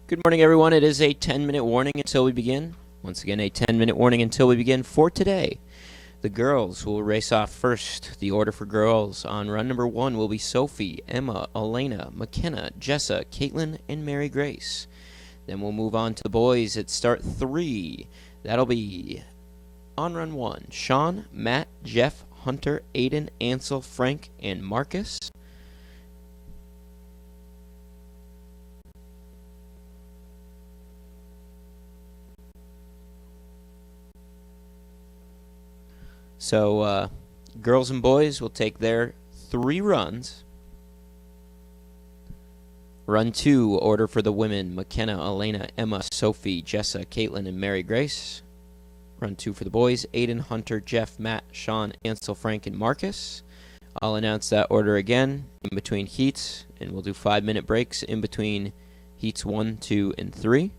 Good morning, everyone. It is a 10-minute warning until we begin. Once again, a 10-minute warning until we begin for today. The girls will race off first. The order for girls on run number 1 will be Sophie, Emma, Elena, McKenna, Jessa, Caitlin, and Mary Grace. Then we'll move on to the boys at start 3. That'll be on run 1, Sean, Matt, Jeff, Hunter, Aiden, Ansel, Frank, and Marcus. So, girls and boys will take their 3 runs. Run 2, order for the women, McKenna, Elena, Emma, Sophie, Jessa, Caitlin, and Mary Grace. Run 2 for the boys, Aiden, Hunter, Jeff, Matt, Sean, Ansel, Frank, and Marcus. I'll announce that order again in between heats, and we'll do 5-minute breaks in between heats 1, 2, and 3.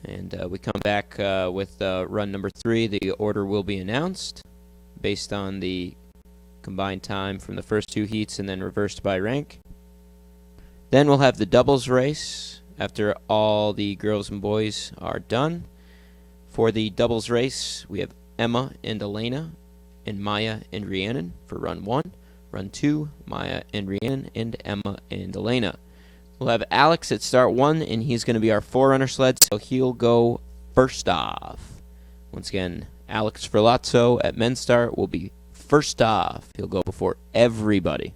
And we come back with run number 3. The order will be announced based on the combined time from the first 2 heats and then reversed by rank. Then we'll have the doubles race after all the girls and boys are done. For the doubles race, we have Emma and Elena and Maya and Rhiannon for run 1. Run 2, Maya and Rhiannon and Emma and Elena. We'll have Alex at start 1, and he's going to be our forerunner sled, so he'll go first off. Once again, Alex Ferlazzo at men's start will be first off. He'll go before everybody.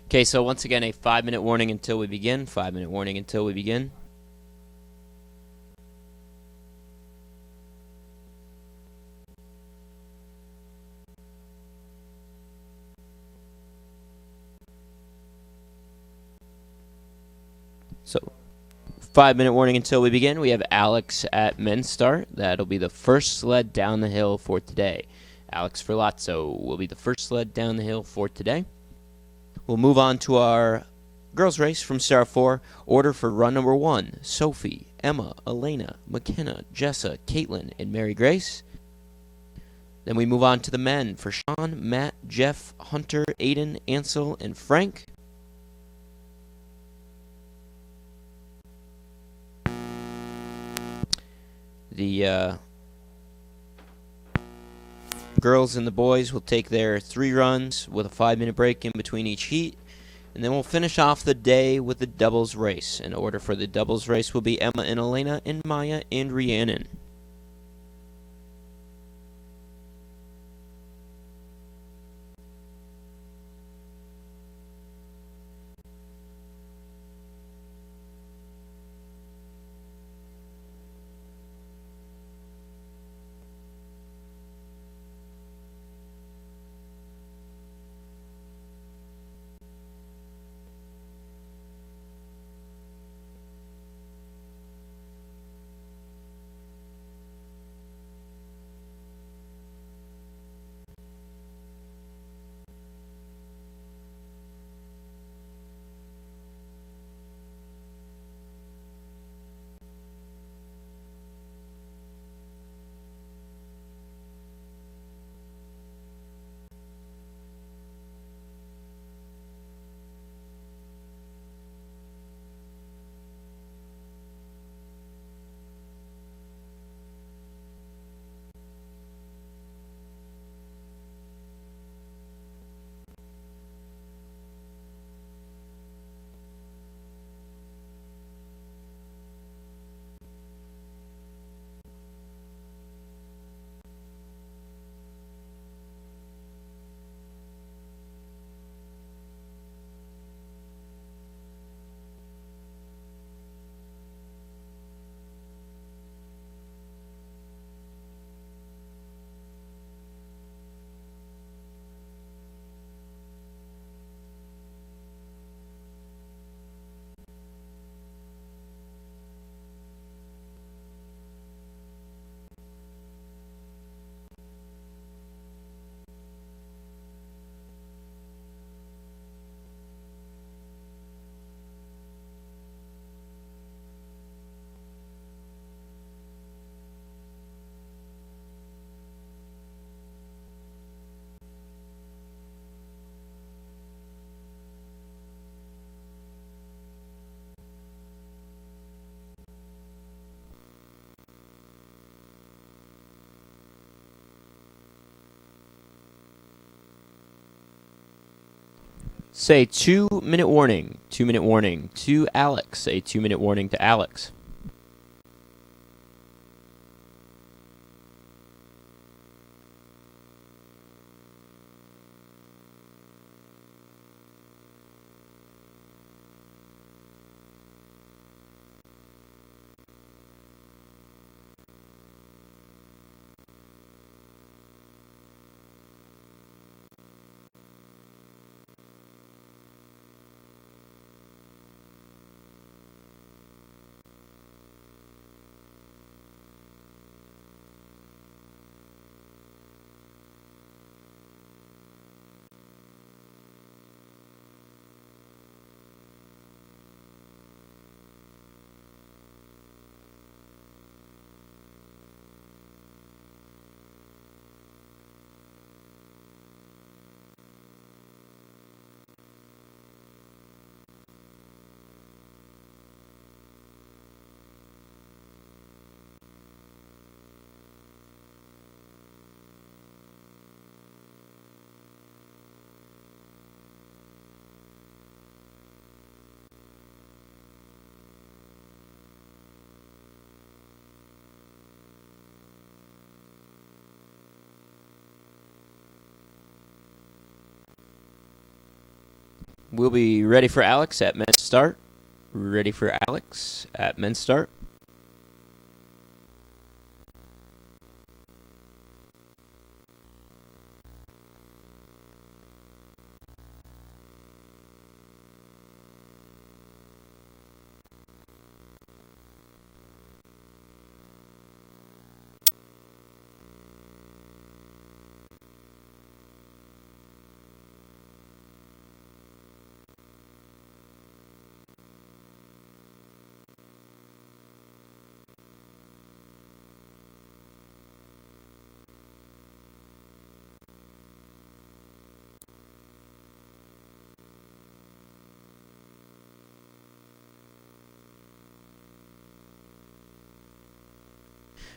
Okay, so once again, a 5-minute warning until we begin. 5-minute warning until we begin. So, 5-minute warning until we begin. We have Alex at men's start. That'll be the first sled down the hill for today. Alex Ferlazzo will be the first sled down the hill for today. We'll move on to our girls' race from Star 4. Order for run number 1, Sophie, Emma, Elena, McKenna, Jessa, Caitlin, and Mary Grace. Then we move on to the men for Sean, Matt, Jeff, Hunter, Aiden, Ansel, and Frank. The girls and the boys will take their 3 runs with a 5-minute break in between each heat. And then we'll finish off the day with the doubles race. In order for the doubles race will be Emma and Elena and Maya and Rhiannon. Say 2-minute warning. 2-minute warning to Alex. A 2-minute warning to Alex. We'll be ready for Alex at men's start. Ready for Alex at men's start.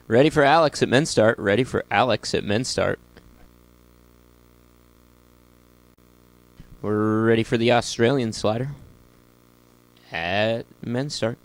Ready for Alex at men's start. Ready for Alex at men's start. We're ready for the Australian slider at men's start.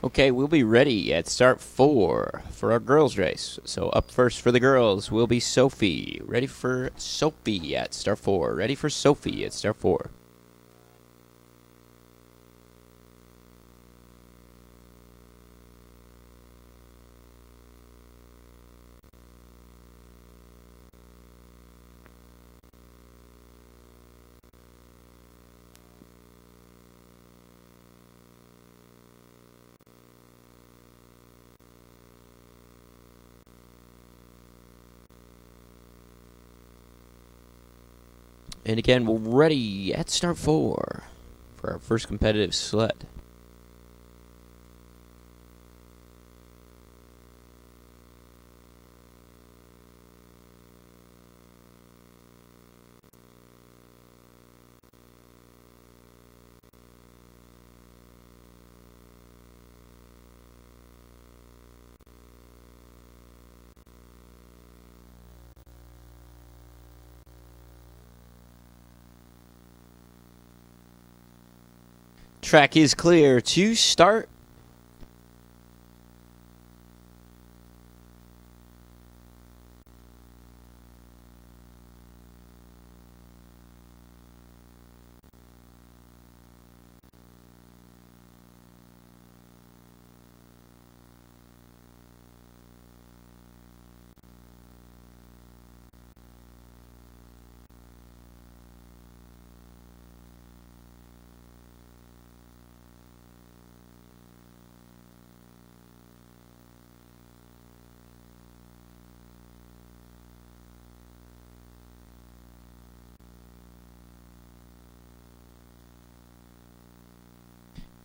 Okay, we'll be ready at start 4 for our girls' race. So up first for the girls will be Sophie. Ready for Sophie at start 4. Ready for Sophie at start 4. And again, we're ready at start 4 for our first competitive sled. Track is clear to start.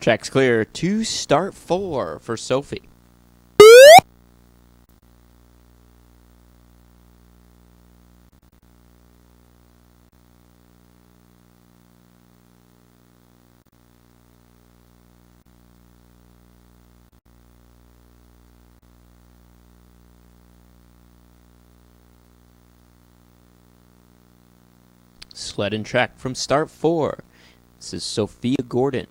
Track's clear to start 4 for Sophie. Sled and track from start 4. This is Sophia Gordon.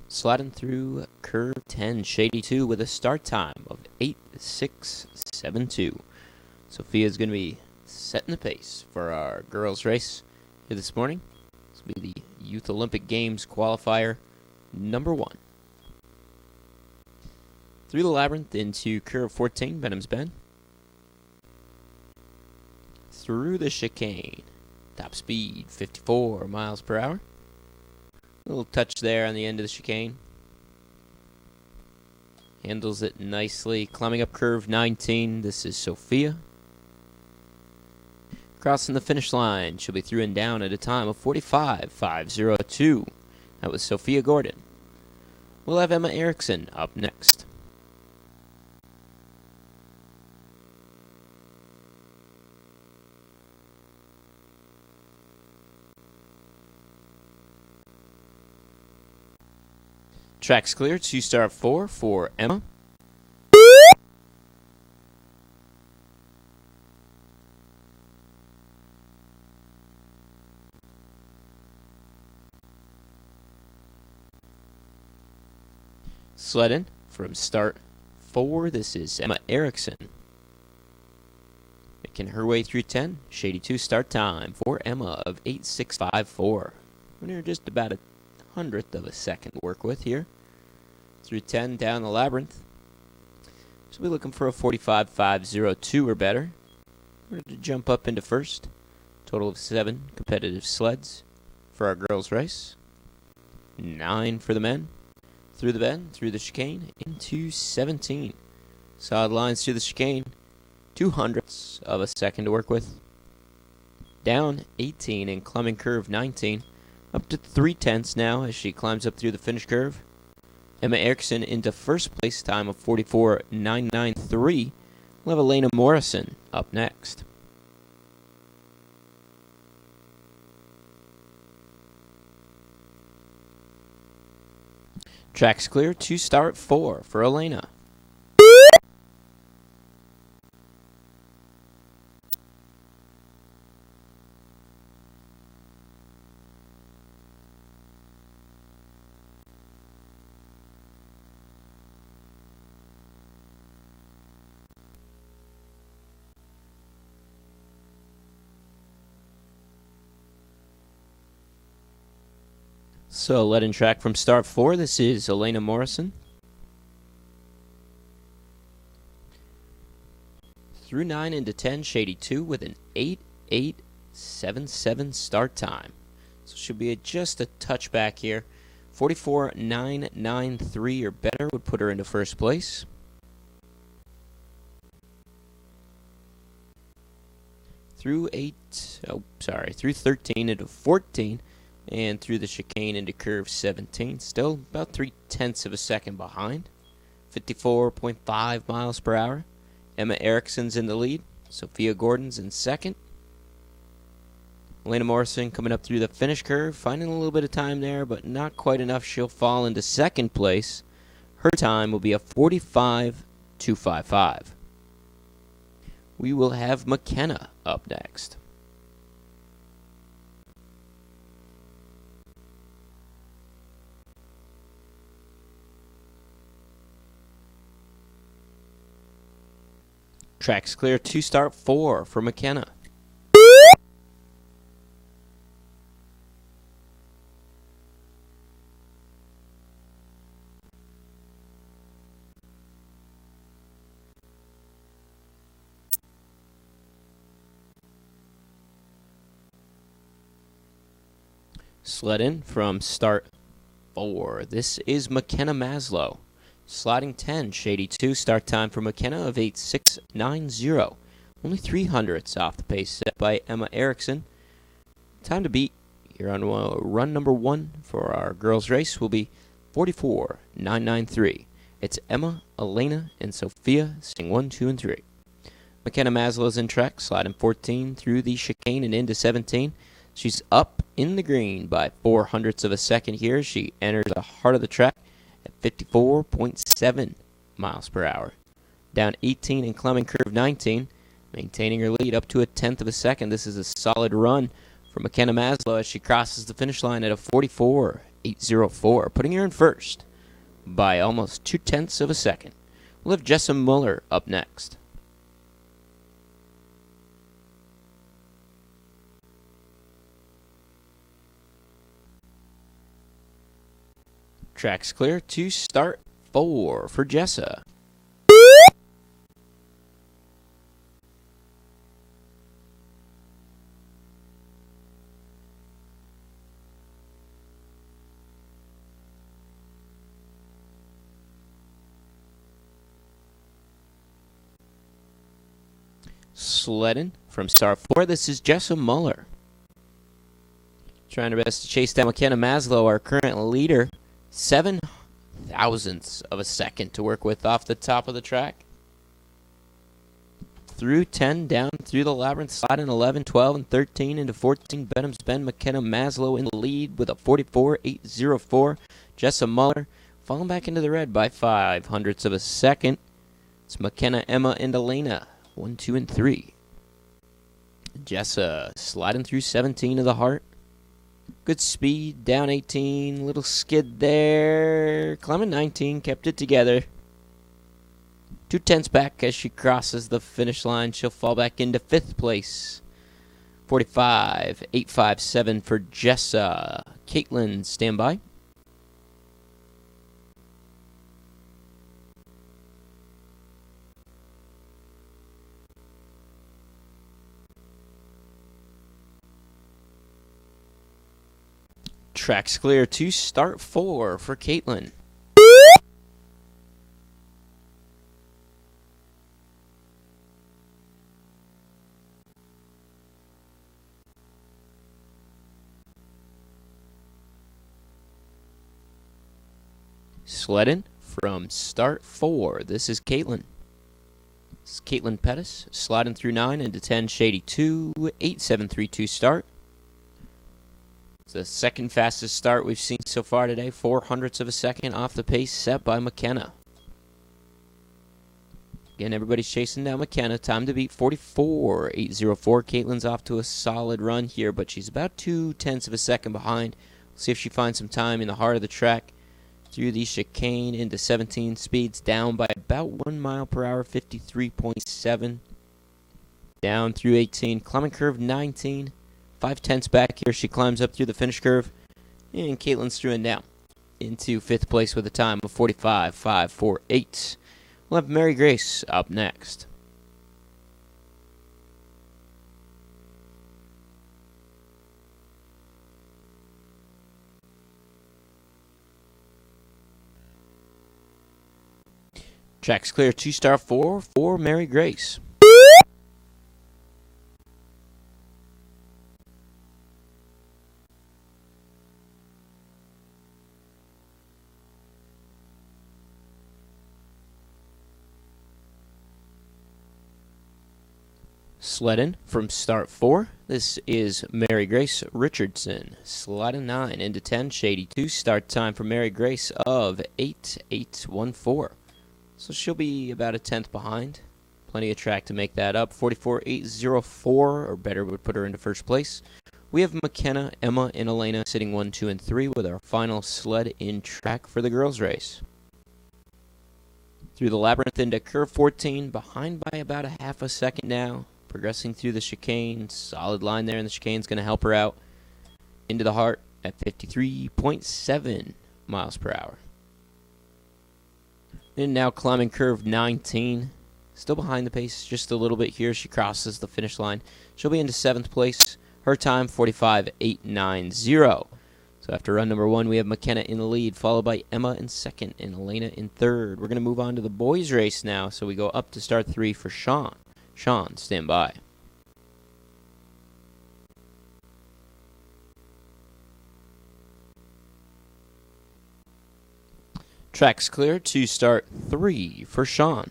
Sliding through curve 10, shady 2 with a start time of 8:6:72. Sophia's going to be setting the pace for our girls' race here this morning. This will be the Youth Olympic Games qualifier number 1. Through the labyrinth into curve 14, Benham's Bend. Through the chicane. Top speed, 54 miles per hour. Little touch there on the end of the chicane. Handles it nicely. Climbing up curve 19. This is Sophia. Crossing the finish line, she'll be through and down at a time of 45.502. That was Sophia Gordon. We'll have Emma Erickson up next. Track's clear. 2-star 4 for Emma. Sleddon from start 4. This is Emma Erickson. Making her way through 10. Shady 2 start time for Emma of 8.654. We're just about a hundredth of a second to work with here. Through 10 down the labyrinth. So we're looking for a 45.502 or better. We're going to jump up into first. Total of 7 competitive sleds for our girls' race. 9 for the men. Through the bend, through the chicane, into 17. Solid lines through the chicane. 2/100ths of a second to work with. Down 18 and climbing curve 19. Up to 3/10 now as she climbs up through the finish curve. Emma Erickson into first place, time of 44.993. We'll have Elena Morrison up next. Track's clear. 2-star 4 for Elena. So led in track from start 4. This is Elena Morrison. Through 9 into 10, Shady 2 with an 8.877 start time. So she'll be just a touch back here. 44.993 or better would put her into first place. Through 13 into 14. And through the chicane into curve 17. Still about 3/10 of a second behind. 54.5 miles per hour. Emma Erickson's in the lead. Sophia Gordon's in second. Elena Morrison coming up through the finish curve. Finding a little bit of time there, but not quite enough. She'll fall into second place. Her time will be a 45.255. We will have McKenna up next. Track's clear. 2-star 4 for McKenna. Sleddon from start 4. This is McKenna Maslow. Sliding 10, Shady 2, start time for McKenna of 8.690. Only 3/100ths off the pace set by Emma Erickson. Time to beat here on run number 1 for our girls' race will be 44.993. It's Emma, Elena, and Sophia sitting 1, 2, and 3. McKenna Maslow's in track, sliding 14 through the chicane and into 17. She's up in the green by 4/100ths of a second here. She enters the heart of the track at 54.7 miles per hour. Down 18 and climbing curve 19, maintaining her lead up to a 10th of a second. This is a solid run for McKenna Maslow as she crosses the finish line at a 44.804, putting her in first by almost 2/10 of a second. We'll have Jessa Muller up next. Track's clear. 2-star 4 for Jessa. Sleddon From start 4, this is Jessa Muller. Trying her best to chase down McKenna Maslow, our current leader. 7 thousandths of a second to work with off the top of the track. Through 10, down through the labyrinth, sliding 11, 12, and 13 into 14. Benham's Bend, McKenna Maslow in the lead with a 44.804. Jessa Muller falling back into the red by 5 hundredths of a second. It's McKenna, Emma, and Elena, 1, 2, and 3. Jessa sliding through 17 of the heart. Good speed, down 18, little skid there. Climbing 19, kept it together. 2/10 back as she crosses the finish line. She'll fall back into 5th place. 45.857 for Jessa. Caitlin, stand by. Track's clear to start 4 for Caitlin. Sledding from start 4. This is Caitlin. This is Caitlin Pettis sliding through 9 into 10 shady 2, 8.732 start. It's the second fastest start we've seen so far today. 4 hundredths of a second off the pace set by McKenna. Again, everybody's chasing down McKenna. Time to beat 44.804. Caitlin's off to a solid run here, but she's about 2/10 of a second behind. We'll see if she finds some time in the heart of the track. Through the chicane into 17, speeds down by about 1 mile per hour, 53.7. Down through 18, climbing curve 19. 5/10 back here, she climbs up through the finish curve, and Caitlin's through and down into 5th place with a time of 45.548. We'll have Mary Grace up next. Track's clear to start 4 for Mary Grace. Sledding from start 4. This is Mary Grace Richardson. Sliding 9 into 10, shady 2. Start time for Mary Grace of 8.814. So she'll be about 1/10 behind. Plenty of track to make that up. 44.804 or better would put her into first place. We have McKenna, Emma, and Elena sitting 1, 2, and 3 with our final sled in track for the girls' race. Through the labyrinth into curve 14, behind by about 1/2 a second now. Progressing through the chicane. Solid line there, and the chicane's going to help her out. Into the heart at 53.7 miles per hour. And now climbing curve 19. Still behind the pace just a little bit here. She crosses the finish line. She'll be into 7th place. Her time, 45.890. So after run number 1, we have McKenna in the lead, followed by Emma in 2nd and Elena in 3rd. We're going to move on to the boys' race now. So we go up to start 3 for Sean. Sean, stand by. Track's clear to start 3 for Sean.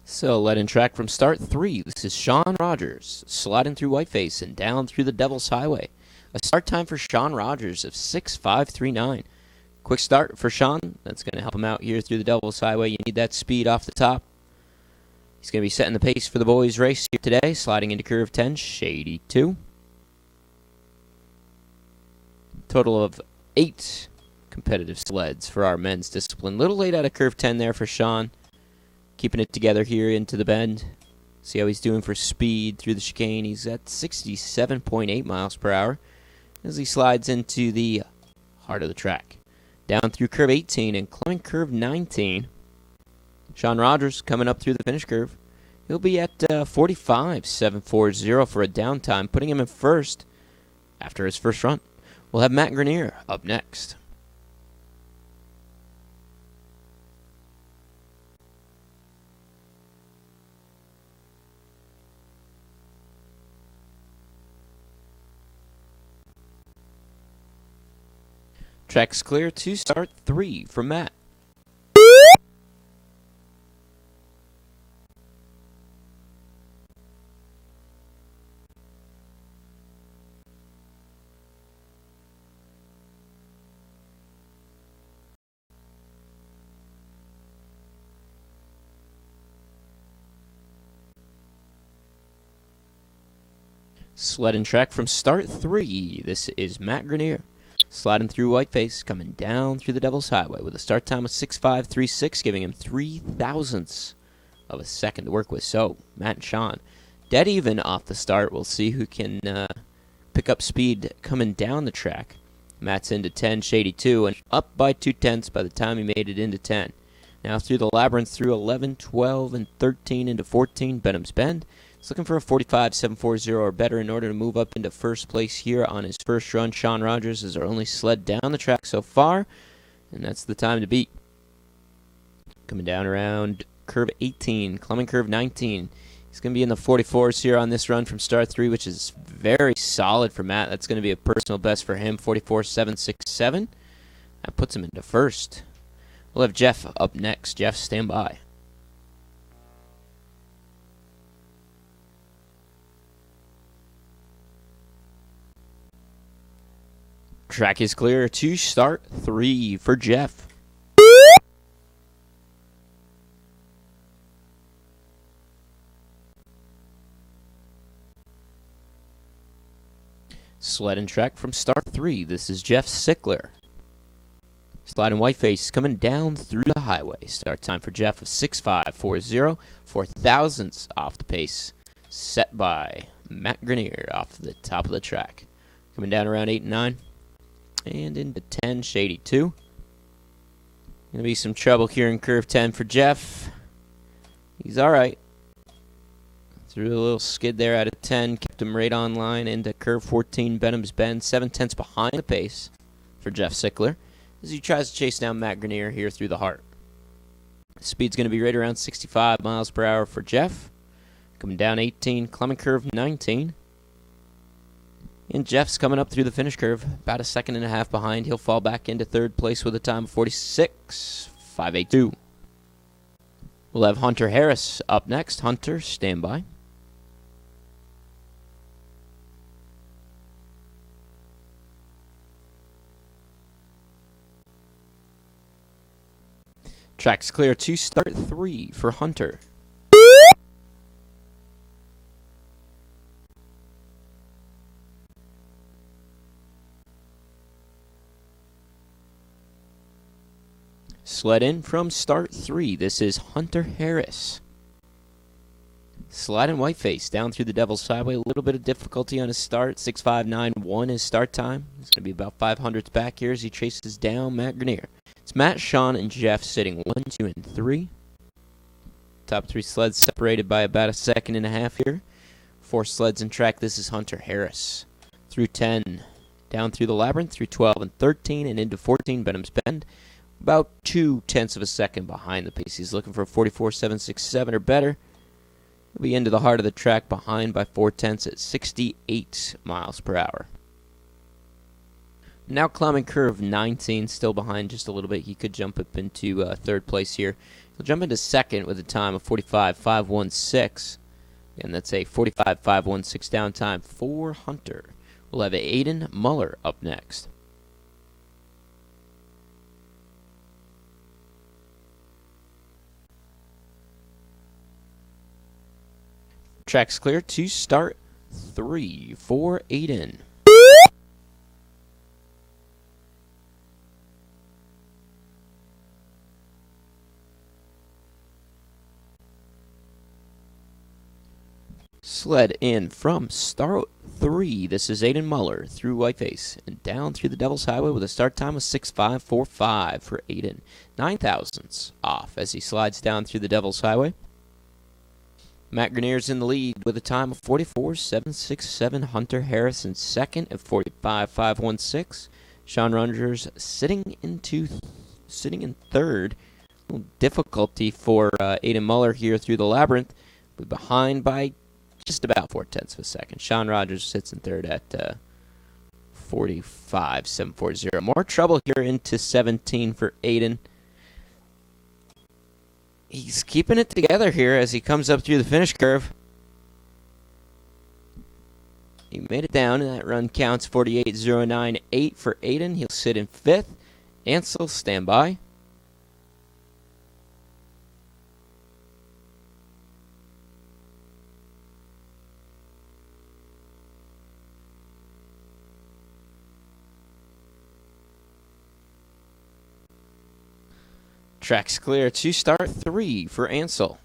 So led in track from start 3. This is Sean Rogers sliding through Whiteface and down through the Devil's Highway. A start time for Sean Rogers of 6.539. Quick start for Sean. That's going to help him out here through the Devil's Highway. You need that speed off the top. He's going to be setting the pace for the boys' race here today. Sliding into curve 10, shady 2. Total of 8 competitive sleds for our men's discipline. Little late out of curve 10 there for Sean. Keeping it together here into the bend. See how he's doing for speed through the chicane. He's at 67.8 miles per hour as he slides into the heart of the track. Down through curve 18 and climbing curve 19. Sean Rogers coming up through the finish curve. He'll be at 45.740 for a downtime, putting him in first after his first run. We'll have Matt Grenier up next. Track's clear to start 3 for Matt. Sled and track from start 3. This is Matt Grenier. Sliding through Whiteface, coming down through the Devil's Highway with a start time of 6.536, giving him 0.03 of a second to work with. So, Matt and Sean, dead even off the start. We'll see who can pick up speed coming down the track. Matt's into 10, Shady 2, and up by 0.2 by the time he made it into 10. Now through the Labyrinth, through 11, 12, and 13 into 14, Benham's Bend. He's looking for a 45.740 or better in order to move up into first place here on his first run. Sean Rogers is our only sled down the track so far, and that's the time to beat. Coming down around curve 18, climbing curve 19. He's going to be in the 44s here on this run from start 3, which is very solid for Matt. That's going to be a personal best for him, 44.767. That puts him into first. We'll have Jeff up next. Jeff, stand by. Track is clear to start 3 for Jeff. Sled and track from start 3. This is Jeff Sickler. Sliding Whiteface coming down through the highway. Start time for Jeff of 6.540, 0.04 off the pace. Set by Matt Grenier off the top of the track. Coming down around 8 and 9. And into 10, Shady 2. Going to be some trouble here in curve 10 for Jeff. He's alright. Threw a little skid there out of 10. Kept him right on line into curve 14, Benham's Bend. 0.7 behind the pace for Jeff Sickler as he tries to chase down Matt Grenier here through the heart. Speed's going to be right around 65 miles per hour for Jeff. Coming down 18, climbing curve 19. And Jeff's coming up through the finish curve, about a second and a half behind. He'll fall back into third place with a time of 46.582. We'll have Hunter Harris up next. Hunter, stand by. Track's clear to start 3 for Hunter. Sled in from start 3. This is Hunter Harris. Sliding Whiteface down through the Devil's Highway. A little bit of difficulty on his start. 6.591 his start time. It's going to be about 500s back here as he chases down Matt Grenier. It's Matt, Sean, and Jeff sitting 1, 2, and 3. Top 3 sleds separated by about a second and a half here. 4 sleds in track. This is Hunter Harris. Through 10. Down through the Labyrinth. Through 12 and 13 and into 14. Benham's Bend. About 0.2 of a second behind the pace. He's looking for a 44.767 or better. He'll be into the heart of the track behind by 0.4 at 68 miles per hour. Now climbing curve 19, still behind just a little bit. He could jump up into third place here. He'll jump into second with a time of 45.516. And that's a 45.516 down time for Hunter. We'll have Aiden Muller up next. Track's clear to start 3 for Aiden. Sled in from start 3. This is Aiden Muller through Whiteface and down through the Devil's Highway with a start time of 6.545 for Aiden. 0.09 off as he slides down through the Devil's Highway. Matt Grenier's in the lead with a time of 44.767. Hunter Harris in second at 45.516. Sean Rogers sitting in third. A little difficulty for Aiden Muller here through the labyrinth, but behind by just about 0.4 of a second. Sean Rogers sits in third at 45.740. More trouble here into 17 for Aiden. He's keeping it together here as he comes up through the finish curve. He made it down, and that run counts 48.098 for Aiden. He'll sit in fifth. Ansel, stand by. Track's clear to start 3 for Ansel.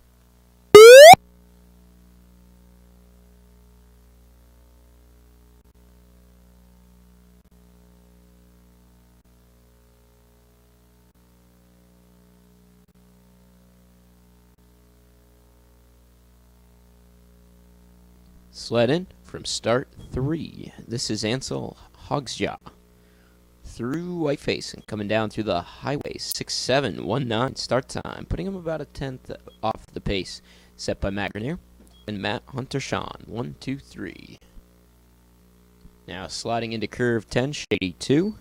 Sled in from start 3. This is Ansel Hogsjaw through Whiteface and coming down through the highway. 6.719 start time, putting him about a tenth off the pace set by Matt Grenier and Matt Hunter Sean. 1, 2, 3. Now sliding into curve 10, Shady 2.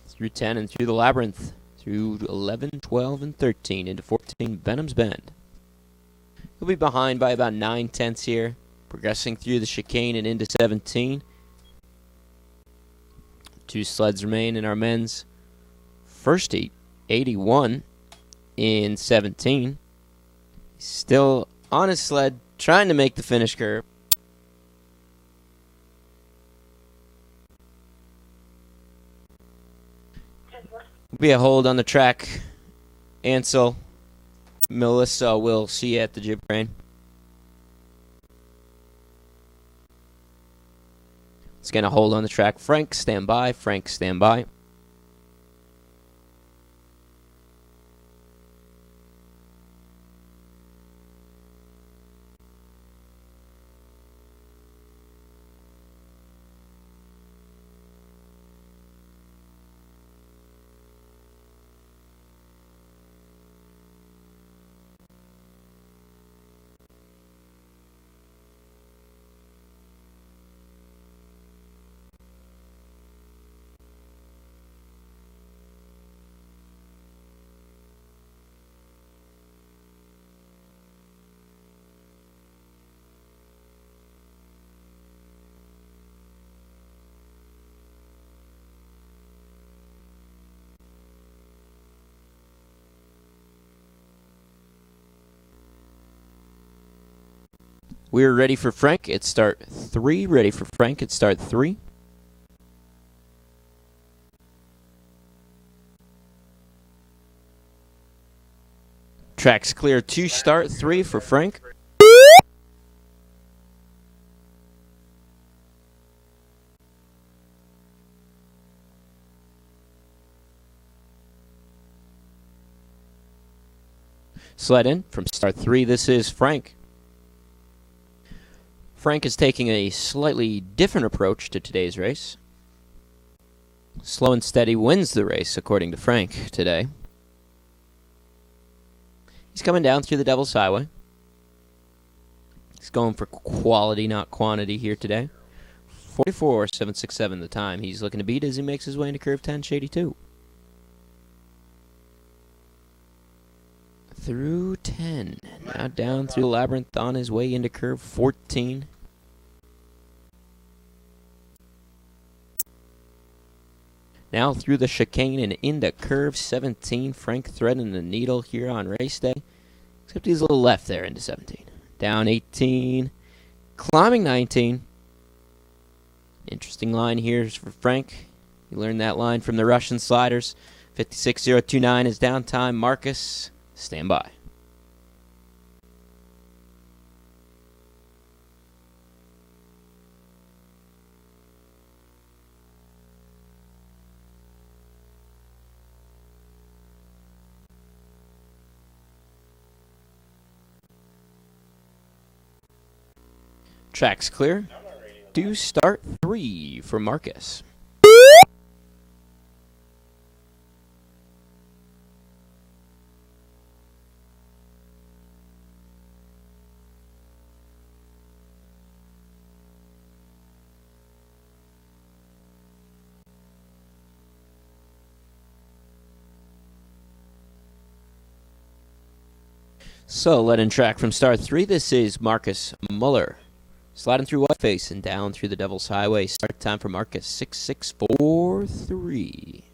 Through 10 and through the labyrinth. Through 11, 12, and 13 into 14, Benham's Bend. He'll be behind by about 9/10 here. Progressing through the chicane and into 17. 2 sleds remain in our men's first heat. 81 in 17. He's still on his sled, trying to make the finish curve. Be a hold on the track. Ansel, Melissa will see you at the jib crane. It's going to hold on the track. Frank, stand by. Frank, stand by. We're ready for Frank at start 3. Ready for Frank at start 3. Track's clear to start 3 for Frank. Sled in from start 3. This is Frank. Frank is taking a slightly different approach to today's race. Slow and steady wins the race, according to Frank, today. He's coming down through the Devil's Highway. He's going for quality, not quantity here today. 44.767 the time he's looking to beat as he makes his way into curve 10, Shady 2. Through 10. Now down through the labyrinth on his way into curve 14. Now through the chicane and into curve 17. Frank threading the needle here on race day. Except he's a little left there into 17. Down 18. Climbing 19. Interesting line here for Frank. You learned that line from the Russian sliders. 56.029 is downtime. Marcus, stand by. Track's clear. Do start 3 for Marcus. So, let in track from start 3. This is Marcus Muller. Sliding through Whiteface and down through the Devil's Highway. Start time for Marcus, 6643.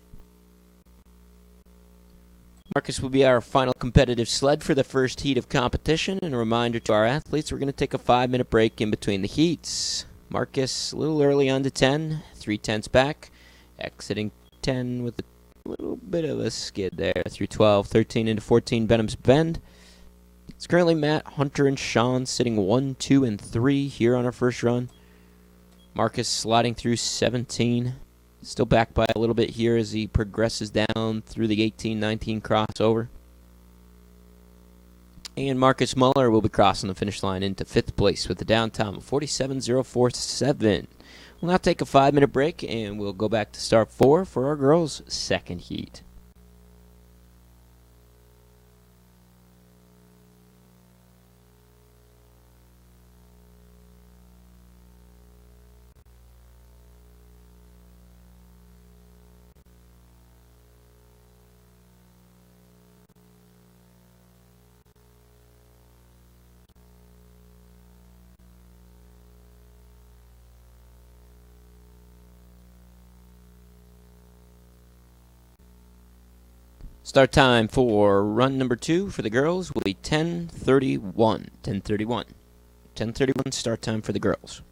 Marcus will be our final competitive sled for the first heat of competition. And a reminder to our athletes, we're going to take a 5-minute break in between the heats. Marcus, a little early on to 10, 3/10 back. Exiting 10 with a little bit of a skid there through 12, 13 into 14 Benham's Bend. It's currently Matt, Hunter, and Sean sitting 1, 2, and 3 here on our first run. Marcus sliding through 17. Still back by a little bit here as he progresses down through the 18-19 crossover. And Marcus Muller will be crossing the finish line into 5th place with a down time of 47.047. We'll now take a 5-minute break and we'll go back to start 4 for our girls' second heat. Start time for run number 2 for the girls will be 10:31. 10:31 start time for the girls.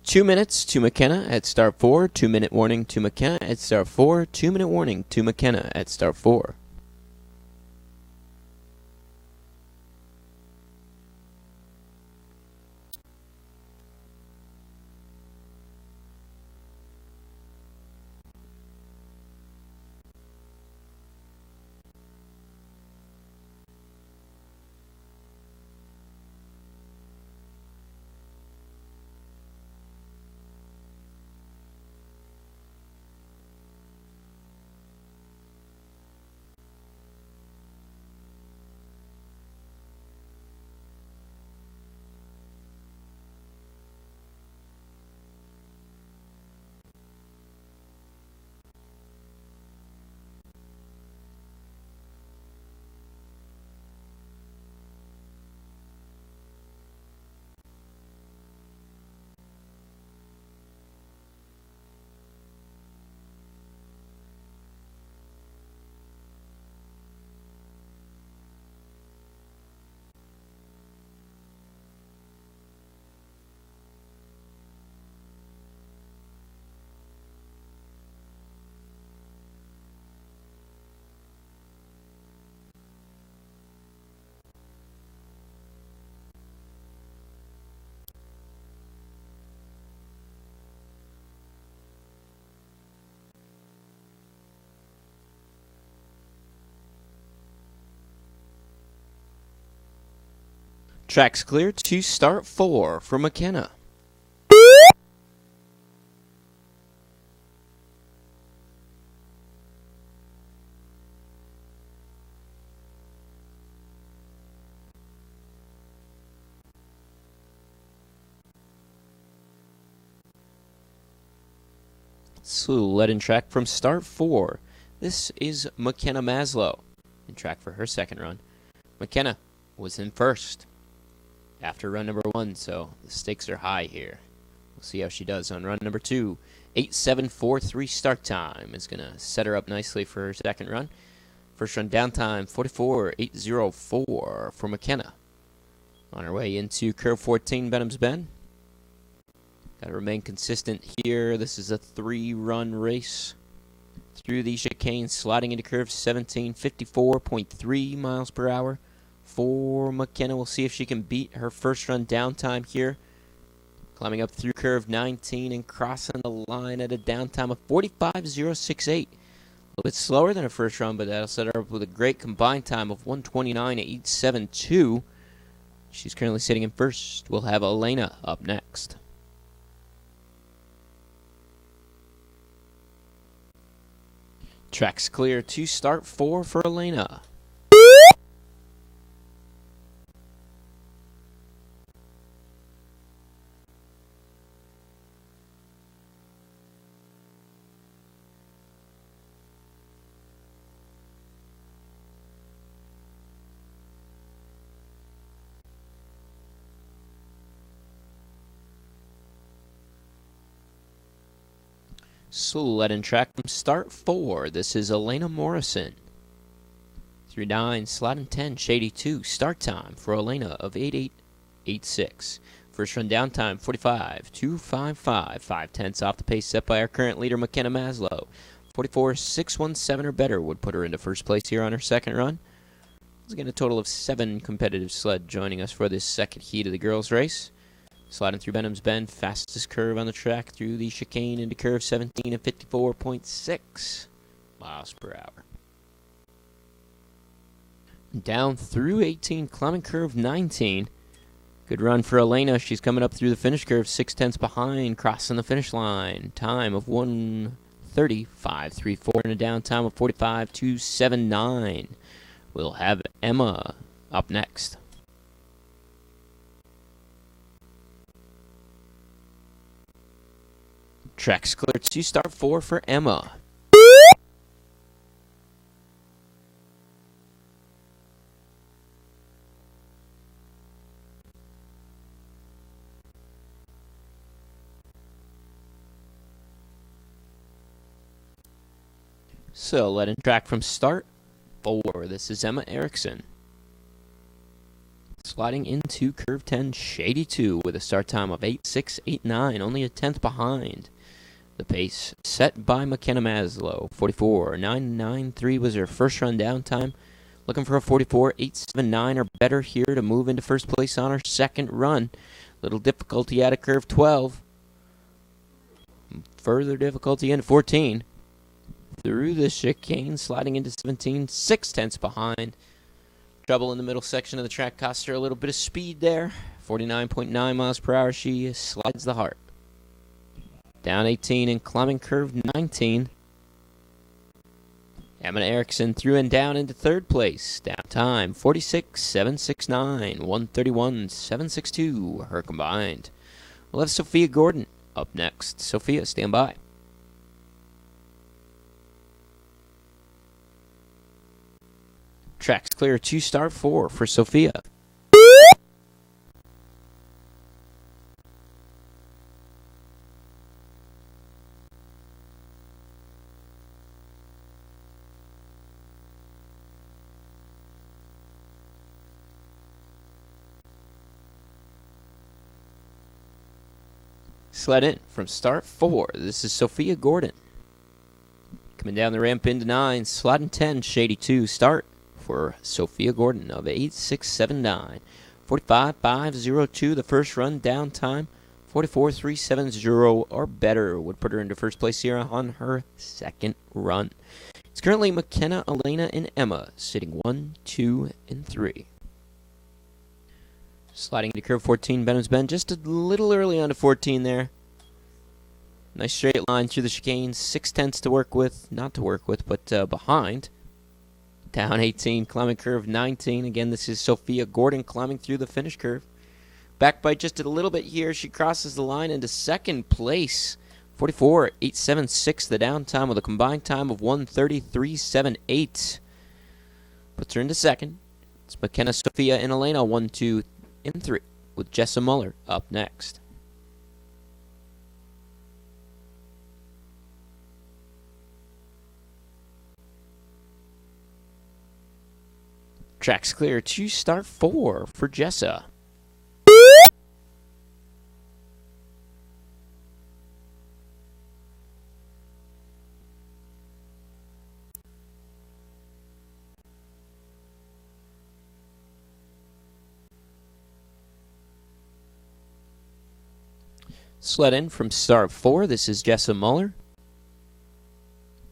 2 minutes to McKenna at start 4. 2-minute warning to McKenna at start 4. 2-minute warning to McKenna at start 4. Tracks clear to start 4 for McKenna. Led in track from start 4. This is McKenna Maslow in track for her second run. McKenna was in first after run number 1, so the stakes are high here. We'll see how she does on run number 2. 8:7:43 start time is going to set her up nicely for her second run. First run down time 44:804 for McKenna. On her way into curve 14, Benham's Bend. Got to remain consistent here. This is a 3-run race. Through the chicane, sliding into curve 17, 54.3 miles per hour. For McKenna, we'll see if she can beat her first run down time here. Climbing up through curve 19 and crossing the line at a down time of 45.068. A little bit slower than her first run, but that'll set her up with a great combined time of 1:29.872. She's currently sitting in first. We'll have Elena up next. Tracks clear to start 4 for Elena. Led in track from start 4. This is Elena Morrison. Through 9, sliding 10, shady 2. Start time for Elena of 8:886. First run down time 45.255. 5/10 off the pace set by our current leader McKenna Maslow. 44.617 or better would put her into first place here on her second run. Let's get a total of 7 competitive sled joining us for this second heat of the girls' race. Sliding through Benham's Bend, fastest curve on the track through the chicane into curve 17 at 54.6 miles per hour. Down through 18, climbing curve 19. Good run for Elena. She's coming up through the finish curve, 6/10 behind, crossing the finish line. Time of 1:35.34 and a down time of 45.279. We'll have Emma up next. Tracks clear to start 4 for Emma. So, let in track from start 4. This is Emma Erickson. Sliding into curve 10, Shady 2 with a start time of 8.689, only a tenth behind. The pace set by McKenna Maslow, 44.993 was her first run down time. Looking for a 44.879 or better here to move into first place on her second run. Little difficulty out of curve 12. Further difficulty into 14. Through the chicane, sliding into 17, 6/10 behind. Trouble in the middle section of the track cost her a little bit of speed there. 49.9 miles per hour, she slides the heart. Down 18 and climbing curve 19. Emma Erickson through and down into third place. Down time 46.769, 131.762 her combined. We'll have Sophia Gordon up next. Sophia, stand by. Track's clear to start 4 for Sophia. Sled in from start 4. This is Sophia Gordon. Coming down the ramp into 9, sliding 10, Shady 2. Start for Sophia Gordon of 8.679. 45.502 the first run down time. 44.370 or better would put her into first place here on her second run. It's currently McKenna, Elena, and Emma sitting 1, 2, and 3. Sliding into curve 14, Benham's Bend just a little early onto 14 there. Nice straight line through the chicane, 6/10 to work with, not to work with, but behind. Down 18, climbing curve 19. Again, this is Sophia Gordon climbing through the finish curve. Back by just a little bit here, she crosses the line into second place. 44.876 the down time with a combined time of 1:33.78. Puts her into second. It's McKenna, Sophia, and Elena 1, 2, and 3 with Jessa Muller up next. Track's clear to start 4 for Jessa. Sled in from start 4. This is Jessa Muller.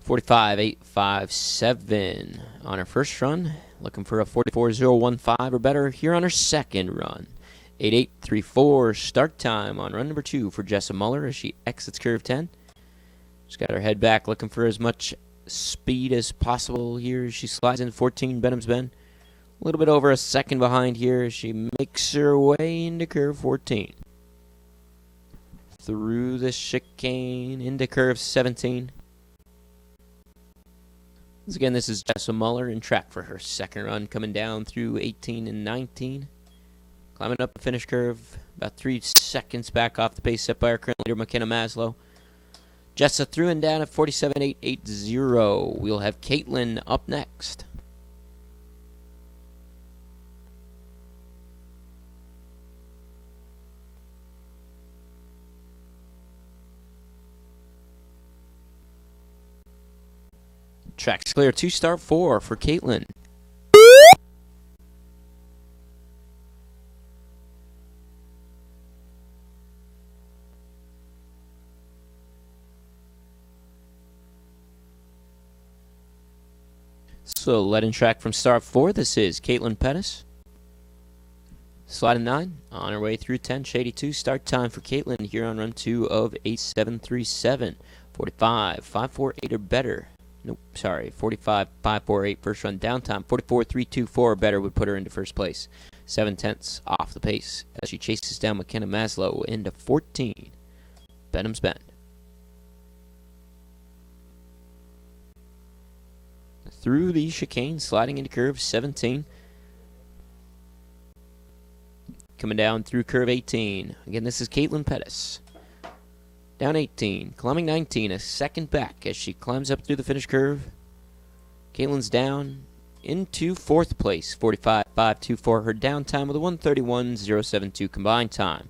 45.857 on her first run. Looking for a 44.015 or better here on her second run. 8.834 start time on run number 2 for Jessa Muller as she exits curve 10. She's got her head back looking for as much speed as possible here as she slides into 14, Benham's Bend. A little bit over a second behind here as she makes her way into curve 14. Through the chicane into curve 17. Once again, this is Jessa Muller in track for her second run, coming down through 18 and 19. Climbing up the finish curve, about 3 seconds back off the pace set by our current leader, McKenna Maslow. Jessa through and down at 47.880. We'll have Caitlin up next. Track's clear to start 4 for Caitlin. So led in track from start 4. This is Caitlin Pettis. Sliding 9 on her way through 10. Shady 2 start time for Caitlin here on run 2 of 8.737. 45.548 or better. Nope, sorry, 45.548 first run down time. 44.324 or better would put her into first place. 7/10 off the pace as she chases down McKenna Maslow into 14. Benham's Bend. Through the chicane, sliding into curve 17. Coming down through curve 18. Again, this is Caitlin Pettis. Down 18, climbing 19, a second back as she climbs up through the finish curve. Caitlin's down into fourth place, 45.524. Her down time with a 1:31.072 combined time.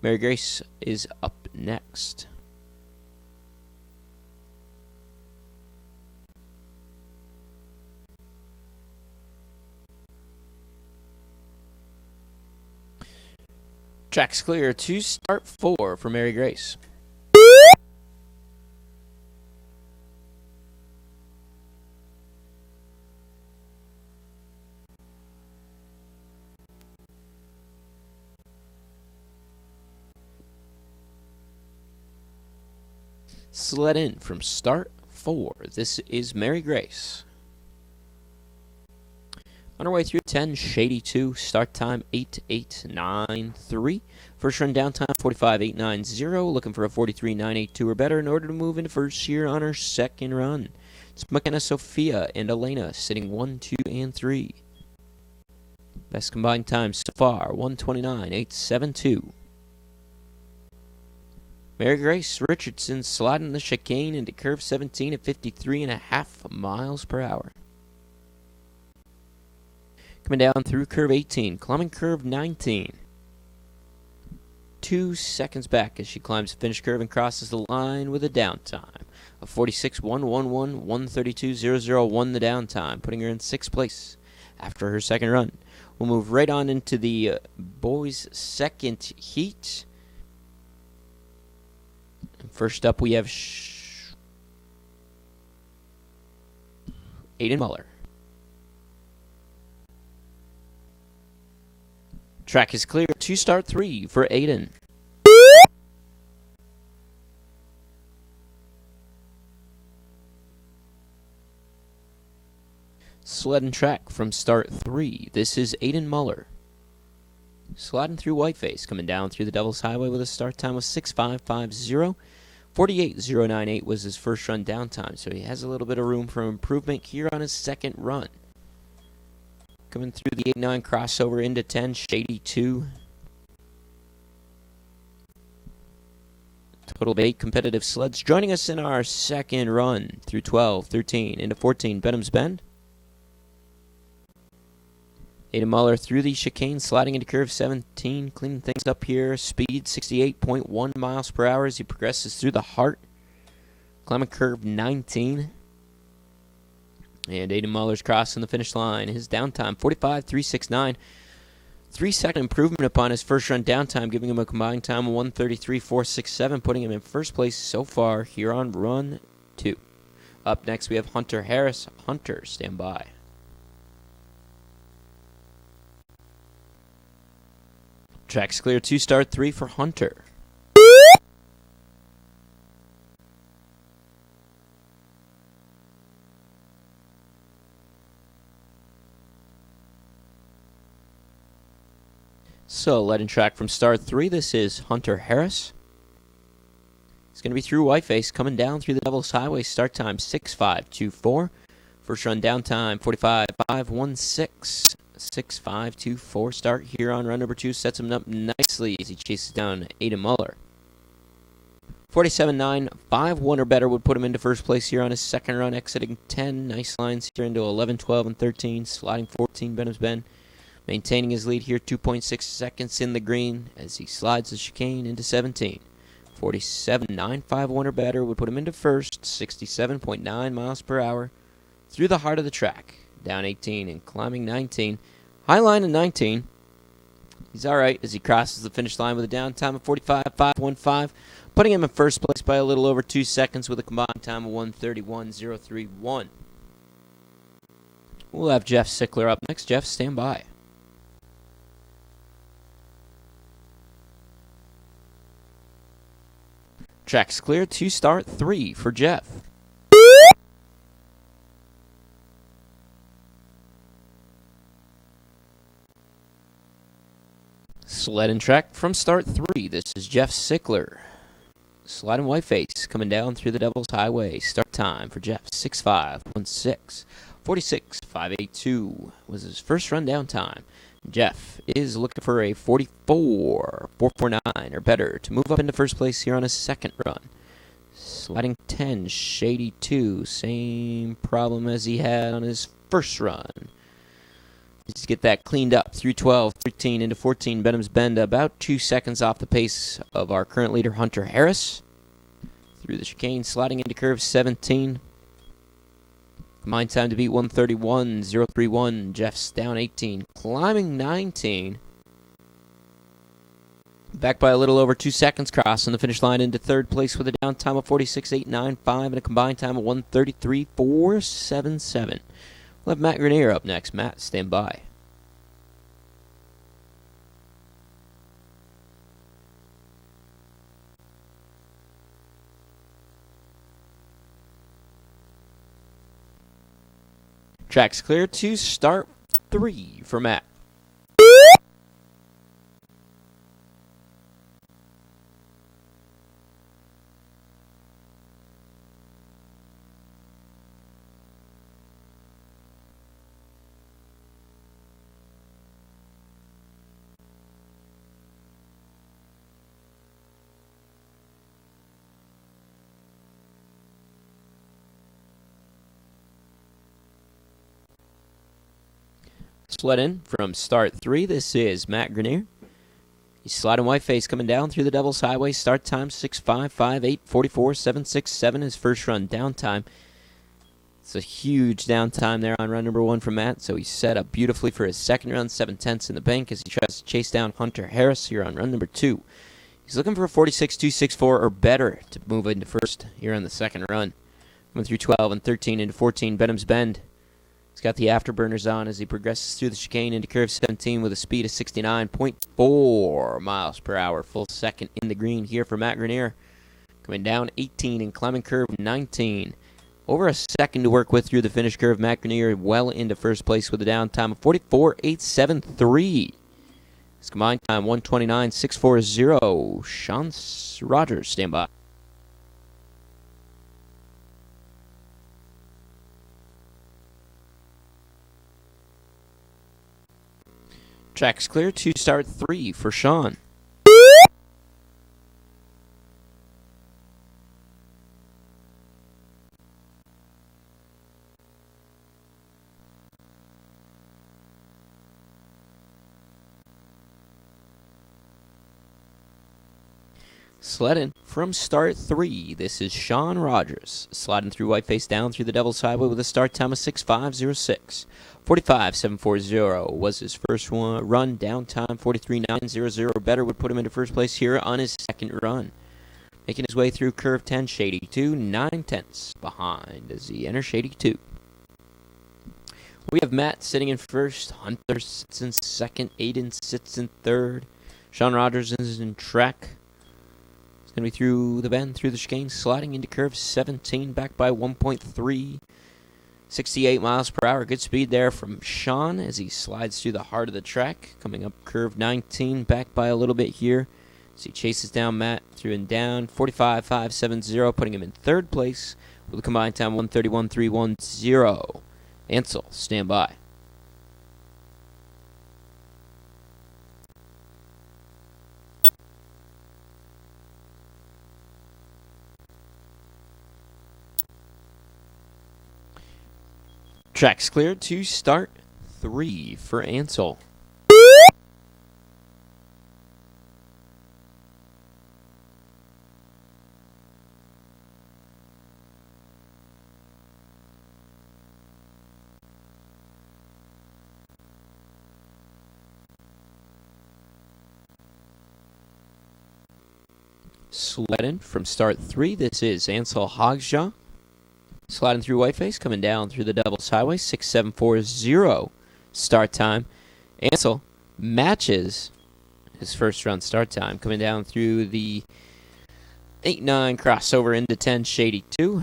Mary Grace is up next. Track's clear to start 4 for Mary Grace. Sled in from start 4. This is Mary Grace. On our way through 10, Shady 2, start time 8:893. First run down time 45.890, looking for a 43.982 or better in order to move into first here on her second run. It's McKenna, Sophia, and Elena sitting 1, 2, and 3. Best combined time so far, 1:29.872. Mary Grace Richardson sliding the chicane into curve 17 at 53.5 miles per hour. Coming down through curve 18, climbing curve 19. 2 seconds back as she climbs the finish curve and crosses the line with a downtime of 46.111, 132.001 the downtime, putting her in 6th place after her second run. We'll move right on into the boys' second heat. First up, we have Aiden Muller. Track is clear to start 3 for Aiden. Sled and track from start 3. This is Aiden Muller. Sliding through Whiteface, coming down through the Devil's Highway with a start time of 6.550. 48.098 was his first run down time, so he has a little bit of room for improvement here on his second run. Coming through the 8-9 crossover into 10, Shady 2. Total of 8 competitive sleds joining us in our second run through 12, 13, into 14, Benham's Bend. Aiden Muller through the chicane, sliding into curve 17, cleaning things up here. Speed 68.1 miles per hour as he progresses through the heart. Climbing curve 19. And Aiden Muller's crossing the finish line. His downtime 45.369. 3-second improvement upon his first run downtime, giving him a combined time of 1:33.467, putting him in first place so far here on run 2. Up next we have Hunter Harris. Hunter, stand by. Track's clear to start 3 for Hunter. So, led in track from start 3, this is Hunter Harris. He's going to be through Whiteface, coming down through the Devil's Highway, start time 6.524. First run down time 45.516. 6.524 start here on run number 2 sets him up nicely as he chases down Aiden Muller. 47.951 or better would put him into first place here on his second run, exiting 10. Nice lines here into 11, 12, and 13. Sliding 14, Benham's Bend. Maintaining his lead here, 2.6 seconds in the green as he slides the chicane into 17. 47.951 or better would put him into first, 67.9 miles per hour through the heart of the track. Down 18 and climbing 19. High line of 19. He's all right as he crosses the finish line with a downtime of 45.515, putting him in first place by a little over 2 seconds with a combined time of 1:31.031. We'll have Jeff Sickler up next. Jeff, stand by. Track's clear to start 3 for Jeff. Sled and track from start 3. This is Jeff Sickler. Sliding Whiteface coming down through the Devil's Highway. Start time for Jeff 6.516. 46.582 was his first run down time. Jeff is looking for a 44.449 or better to move up into first place here on his second run. Sliding 10, Shady 2. Same problem as he had on his first run. Let's get that cleaned up. Through 12, 13 into 14. Benham's Bend about 2 seconds off the pace of our current leader, Hunter Harris. Through the chicane, sliding into curve 17. Combined time to beat 131.031. Jeff's down 18. Climbing 19. Back by a little over 2 seconds, crossing the finish line into third place with a down time of 46.895 and a combined time of 133.477. We'll have Matt Grenier up next. Matt, stand by. Track's clear to start 3 for Matt. Sled in from start 3. This is Matt Grenier. He's sliding white face coming down through the Devil's Highway. Start time 6:5:58 44.767. His first run down time. It's a huge down time there on run number 1 for Matt. So he's set up beautifully for his second run. 7/10 in the bank as he tries to chase down Hunter Harris here on run number 2. He's looking for a 46.264 or better to move into first here on the second run. Coming through 12 and 13 into 14. Benham's Bend. He's got the afterburners on as he progresses through the chicane into curve 17 with a speed of 69.4 miles per hour. Full second in the green here for Matt Grenier. Coming down 18 and climbing curve 19. Over a second to work with through the finish curve. Matt Grenier well into first place with a down time of 44.873. His combined time 129.640. Sean Rogers, stand by. Track's clear to start 3 for Sean. Sledding from start 3. This is Sean Rogers. Sliding through whiteface down through the Devil's Highway with a start time of 6:5:06. 45.740 was his first run. Down time 43.900 or better would put him into first place here on his second run. Making his way through curve 10, Shady 2, 9/10 behind as he enters Shady 2. We have Matt sitting in first, Hunter sits in second, Aiden sits in third, Sean Rogers is in track. It's going to be through the bend, through the chicane, sliding into curve 17, back by 1.3. 68 miles per hour. Good speed there from Sean as he slides through the heart of the track. Coming up curve 19, back by a little bit here. As he chases down Matt through and down. 45.570, putting him in third place with a combined time 131.310. Ansel, stand by. Track's cleared to start 3 for Ansel. Sledding from start 3. This is Ansel Hogsjaw. Sliding through whiteface, coming down through the Devil's Highway, 6:740 start time. Ansel matches his first run start time, coming down through the 8-9 crossover into 10 Shady 2.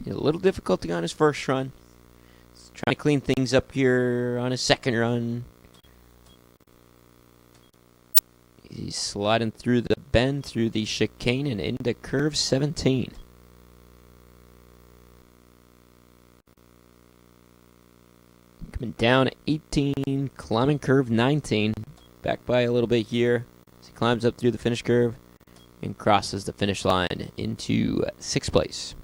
A little difficulty on his first run. He's trying to clean things up here on his second run. He's sliding through the bend, through the chicane, and into curve 17. Coming down 18, climbing curve 19. Back by a little bit here as he climbs up through the finish curve. and crosses the finish line into 6th place.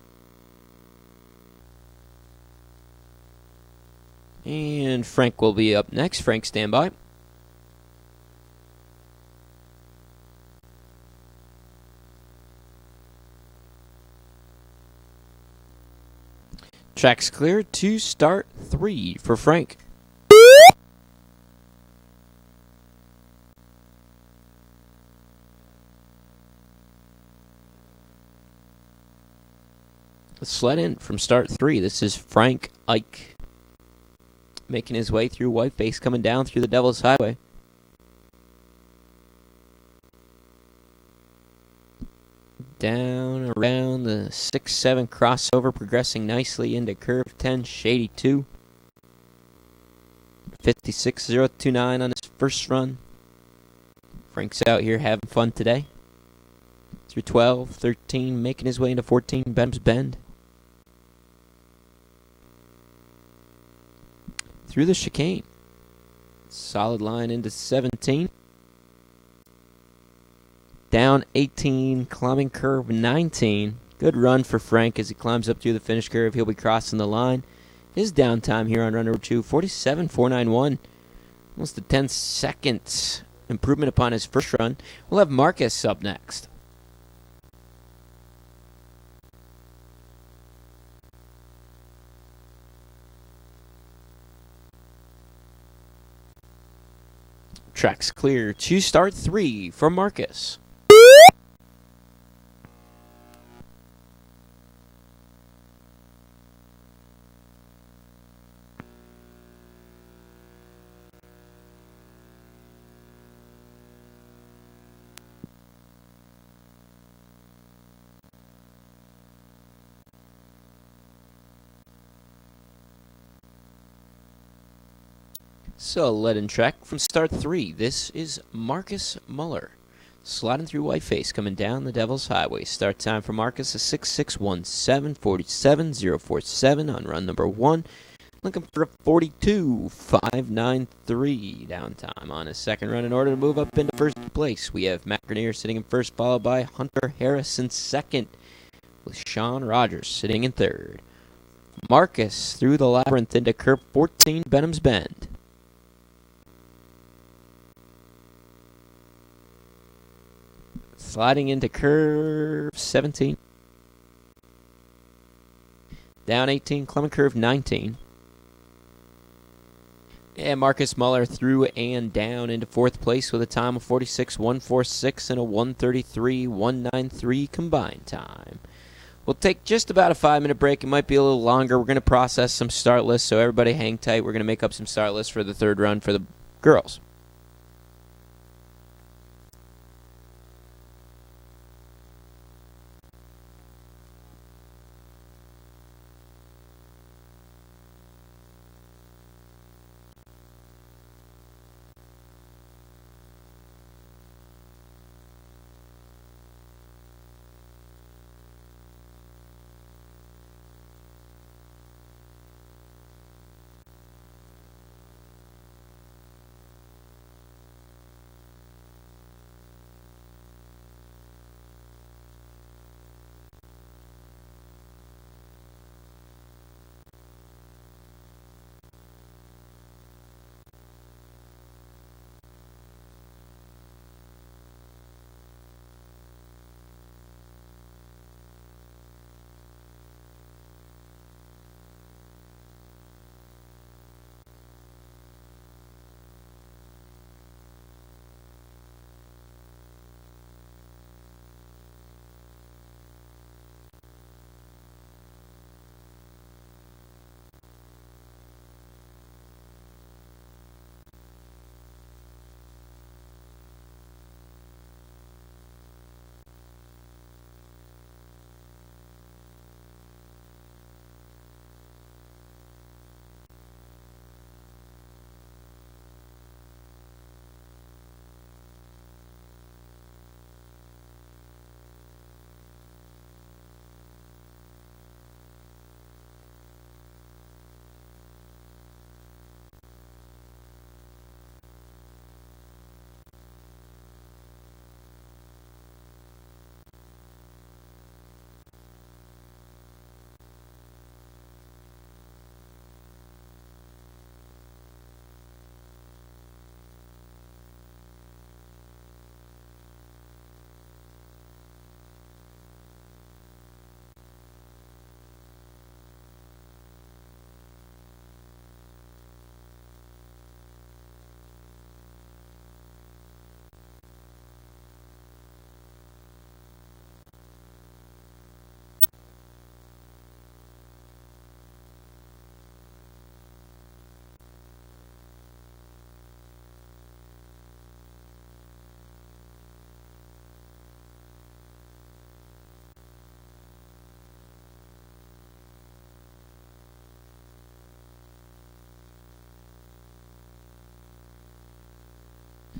And Frank will be up next. Frank, stand by. Track's clear to start 3 for Frank. Let's sled in from start 3. This is Frank Ike, making his way through Whiteface, coming down through the Devil's Highway. Down around the 6-7 crossover, progressing nicely into curve 10, Shady 2. 56.029 on his first run. Frank's out here having fun today. Through 12, 13, making his way into 14, Benham's Bend. Through the chicane. Solid line into 17. Down 18, climbing curve 19. Good run for Frank as he climbs up through the finish curve. He'll be crossing the line. His downtime here on run number 2, 47.491. Almost a 10-second improvement upon his first run. We'll have Marcus up next. Track's clear to start 3 for Marcus. So, led in track from start 3. This is Marcus Muller, sliding through Whiteface, coming down the Devil's Highway. Start time for Marcus is 6:6:17, 47.047 on run number 1. Looking for a 42.593 downtime on his second run in order to move up into first place. We have Matt Grenier sitting in first, followed by Hunter Harris in second, with Sean Rogers sitting in third. Marcus through the labyrinth into curve 14, Benham's Bend. Sliding into curve 17. Down 18, climbing curve 19. And Marcus Muller through and down into 4th place with a time of 46.146 and a 133.193 combined time. We'll take just about a 5-minute break. It might be a little longer. We're going to process some start lists, so everybody hang tight. We're going to make up some start lists for the third run for the girls.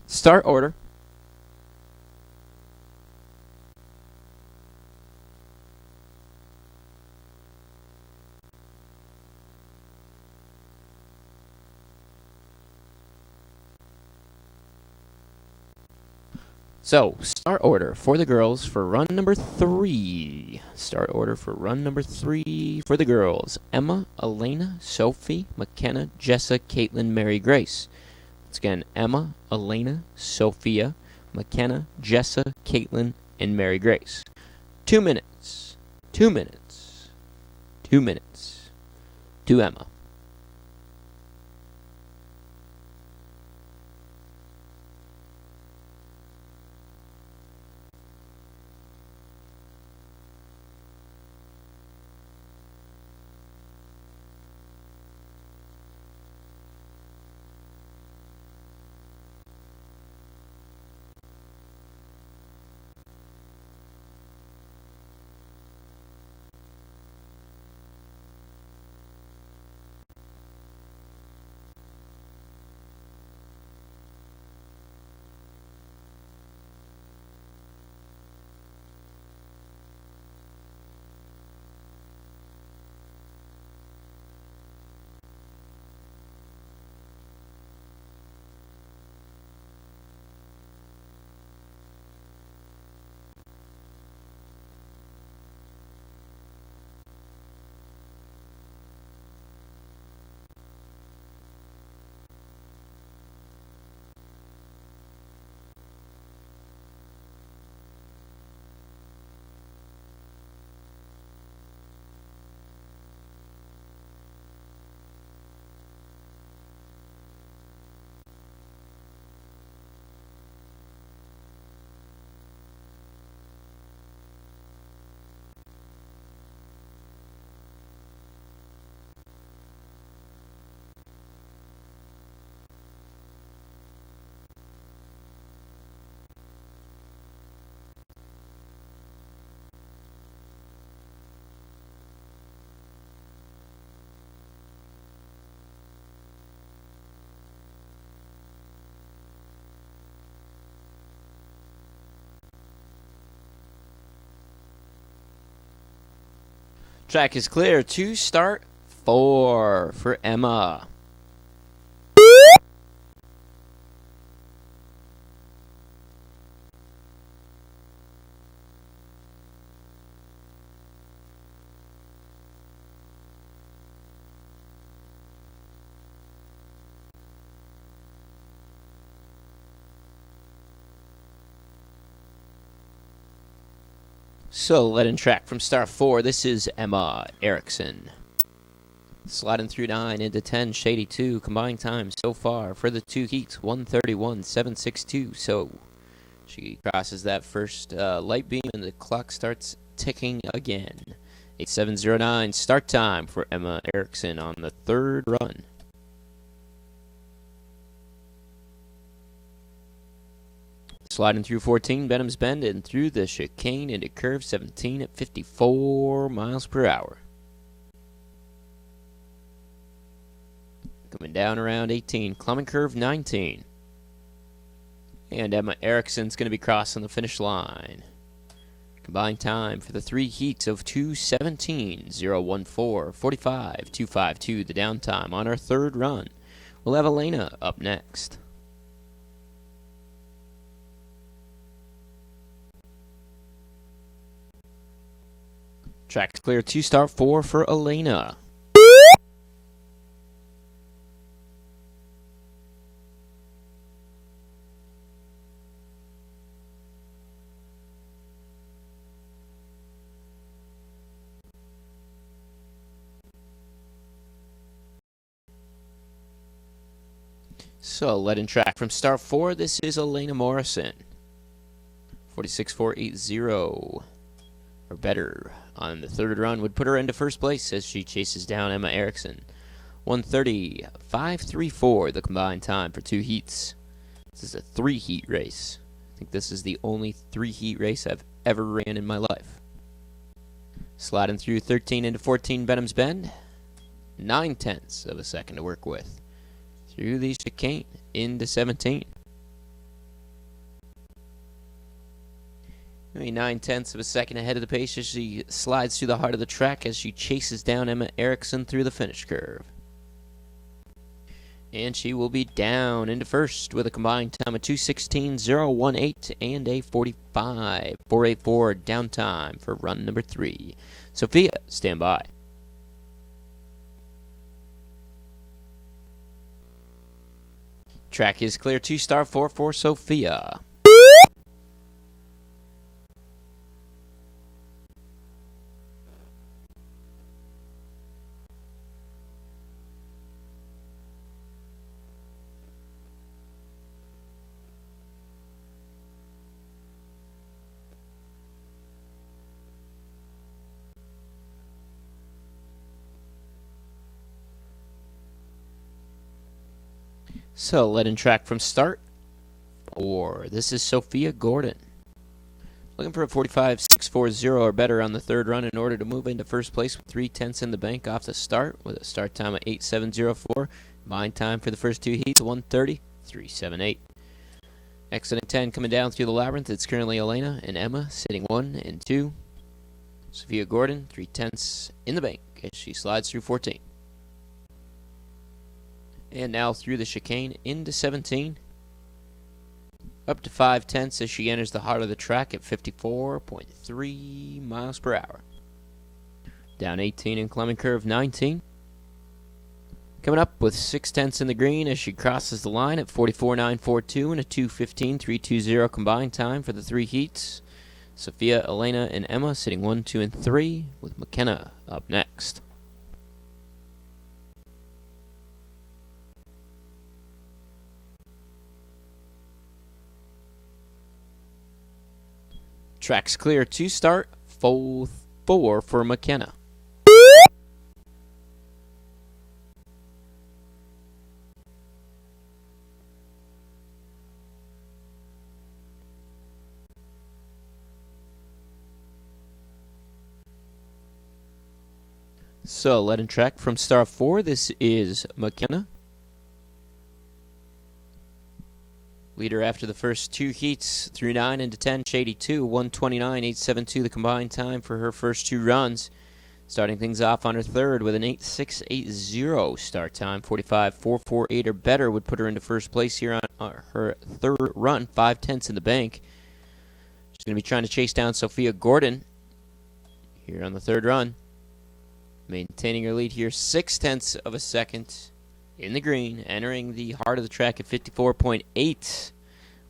Start order. So, start order for the girls for run number 3. Start order for run number 3 for the girls. Emma, Elena, Sophie, McKenna, Jessa, Caitlin, Mary Grace. Once again, Emma, Elena, Sophia, McKenna, Jessa, Caitlin, and Mary Grace. 2 minutes. 2 minutes. 2 minutes. To Emma. Track is clear to start 4 for Emma. So, let in track from start 4. This is Emma Erickson. Sliding through 9 into 10, Shady 2. Combined time so far for the 2 heats, 1:31.762. So, she crosses that first light beam and the clock starts ticking again. 8:07:09 start time for Emma Erickson on the 3rd run. Sliding through 14, Benham's Bend, and through the chicane into curve 17 at 54 miles per hour. Coming down around 18, climbing curve 19. And Emma Erickson's going to be crossing the finish line. Combined time for the 3 heats of 2:17.014.45.252, the downtime on our 3rd run. We'll have Elena up next. Track's clear to start 4 for Elena. So, let in track from start 4. This is Elena Morrison. 46.480 or better on the 3rd run would put her into first place as she chases down Emma Erickson. 1:30.534 the combined time for 2 heats. This is a 3-heat race. I think this is the only 3-heat race I've ever ran in my life. Sliding through 13 into 14, Benham's Bend. 0.9 of a second to work with. Through the chicane into 17. Maybe 9/10 of a second ahead of the pace as she slides through the heart of the track as she chases down Emma Erickson through the finish curve. And she will be down into first with a combined time of 2:16.018 and a 45.484 downtime for run number 3. Sophia, stand by. Track is clear. 2-star 4 for Sophia. So, letting track from start. Or this is Sophia Gordon. Looking for a 45.640 or better on the third run in order to move into first place with 3/10 in the bank off the start with a start time of 8:704. Combined time for the first two heats, 1:30.378. Exiting 10 coming down through the labyrinth. It's currently Elena and Emma sitting 1 and 2. Sophia Gordon, 3/10 in the bank as she slides through 14. And now through the chicane into 17. Up to 5/10 as she enters the heart of the track at 54.3 miles per hour. Down 18 in climbing curve 19. Coming up with 6/10 in the green as she crosses the line at 44.942 and a 2:15.320 combined time for the three heats. Sophia, Elena, and Emma sitting 1, 2, and 3 with McKenna up next. Track's clear to start. 4 for McKenna. So, letting track from star 4. This is McKenna. Leader after the first two heats through 9 into 10, Shady 2, 129.872 the combined time for her first two runs. Starting things off on her third with an 8.680 start time, 45.448 or better would put her into first place here on her third run, 5/10 in the bank. She's going to be trying to chase down Sophia Gordon here on the third run. Maintaining her lead here, 0.6 of a second in the green, entering the heart of the track at 54.8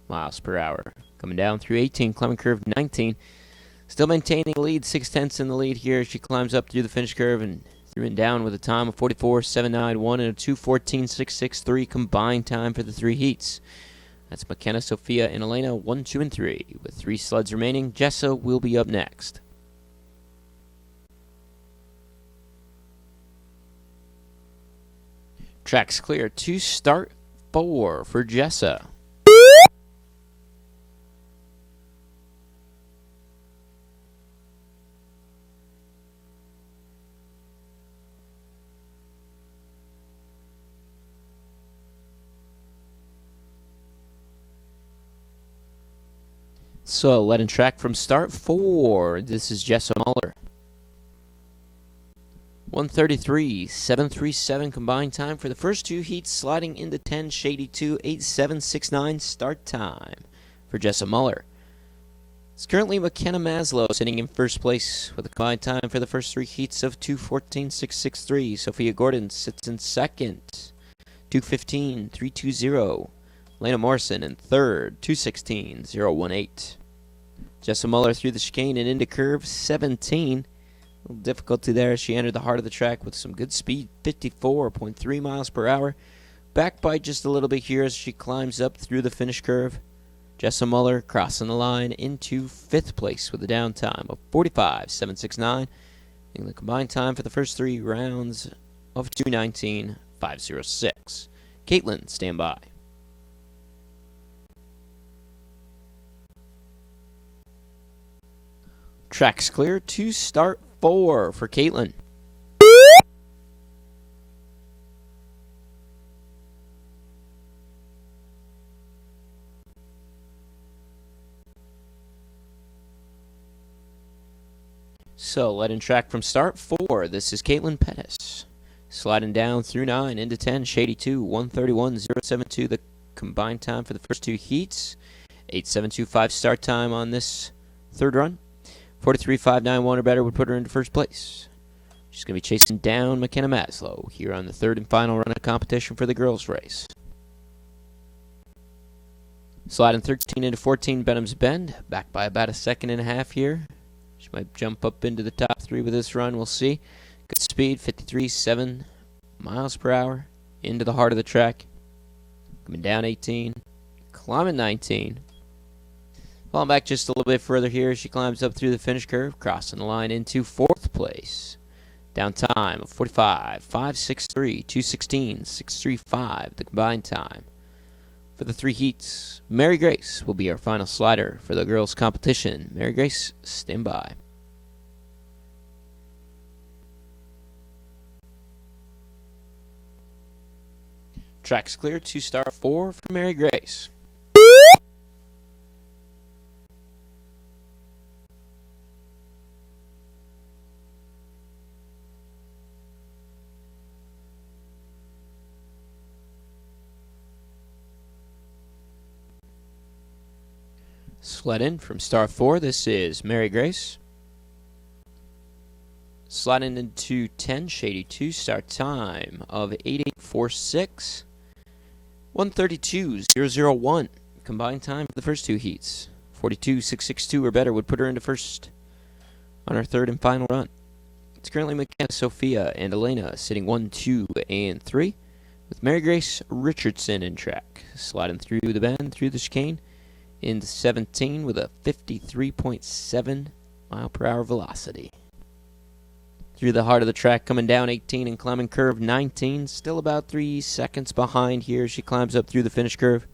miles per hour. Coming down through 18, climbing curve 19. Still maintaining the lead, 0.6 in the lead here as she climbs up through the finish curve and through and down with a time of 44.791 and a 2:14.663 combined time for the three heats. That's McKenna, Sophia, and Elena, 1, 2, and 3. With 3 sleds remaining, Jessa will be up next. Track's clear to start. 4 for Jessa. So, letting track from start 4. This is Jessa Muller. 1:33.737 combined time for the first two heats, sliding into 10, Shady 2, 8.769 start time for Jessa Muller. It's currently McKenna Maslow sitting in first place with a combined time for the first three heats of 2:14.663. Sophia Gordon sits in second, 2:15.320. Lena Morrison in third, 2:16.018. Jessa Muller through the chicane and into curve 17. A little difficulty there as she entered the heart of the track with some good speed, 54.3 miles per hour. Back by just a little bit here as she climbs up through the finish curve. Jessa Muller crossing the line into 5th place with a downtime of 45.769. And the combined time for the first 3 rounds of 2:19.506. Caitlin, stand by. Track's clear to start 4 for Caitlin. So, letting track from start 4. This is Caitlin Pettis. Sliding down through 9 into 10, Shady 2, 131.072, the combined time for the first 2 heats. 8.725 start time on this third run. 43.591 or better would put her into first place. She's going to be chasing down McKenna Maslow here on the third and final run of competition for the girls' race. Sliding 13 into 14, Benham's Bend, back by about a second and a half here. She might jump up into the top 3 with this run, we'll see. Good speed, 53.7 miles per hour, into the heart of the track. Coming down 18, climbing 19. Falling back just a little bit further here, she climbs up through the finish curve, crossing the line into 4th place. Down time of 45.563, 2:16.635, the combined time. For the 3 heats, Mary Grace will be our final slider for the girls' competition. Mary Grace, stand by. Track's clear to start 4 for Mary Grace. Sled in from start 4. This is Mary Grace. Sliding into 10, Shady 2, start time of 8.846. 132.001. Combined time for the first 2 heats. 42.662 or better would put her into first on her third and final run. It's currently McKenna, Sophia, and Elena sitting 1, 2, and 3, with Mary Grace Richardson in track. Sliding through the bend, through the chicane, into 17 with a 53.7 mile per hour velocity. Through the heart of the track, coming down 18 and climbing curve 19. Still about 3 seconds behind here. She climbs up through the finish curve.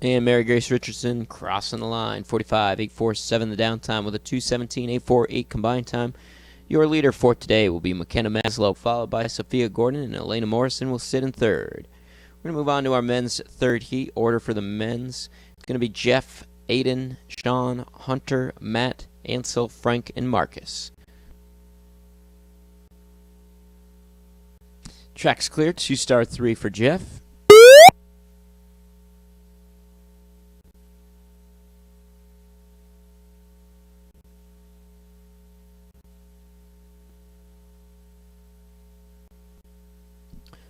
And Mary Grace Richardson crossing the line. 45.847 the down time with a 2:17.848 combined time. Your leader for today will be McKenna Maslow, followed by Sophia Gordon, and Elena Morrison will sit in third. We're going to move on to our men's third heat. Order for the men's. It's going to be Jeff, Aiden, Sean, Hunter, Matt, Ansel, Frank, and Marcus. Track's cleared to start 3 for Jeff.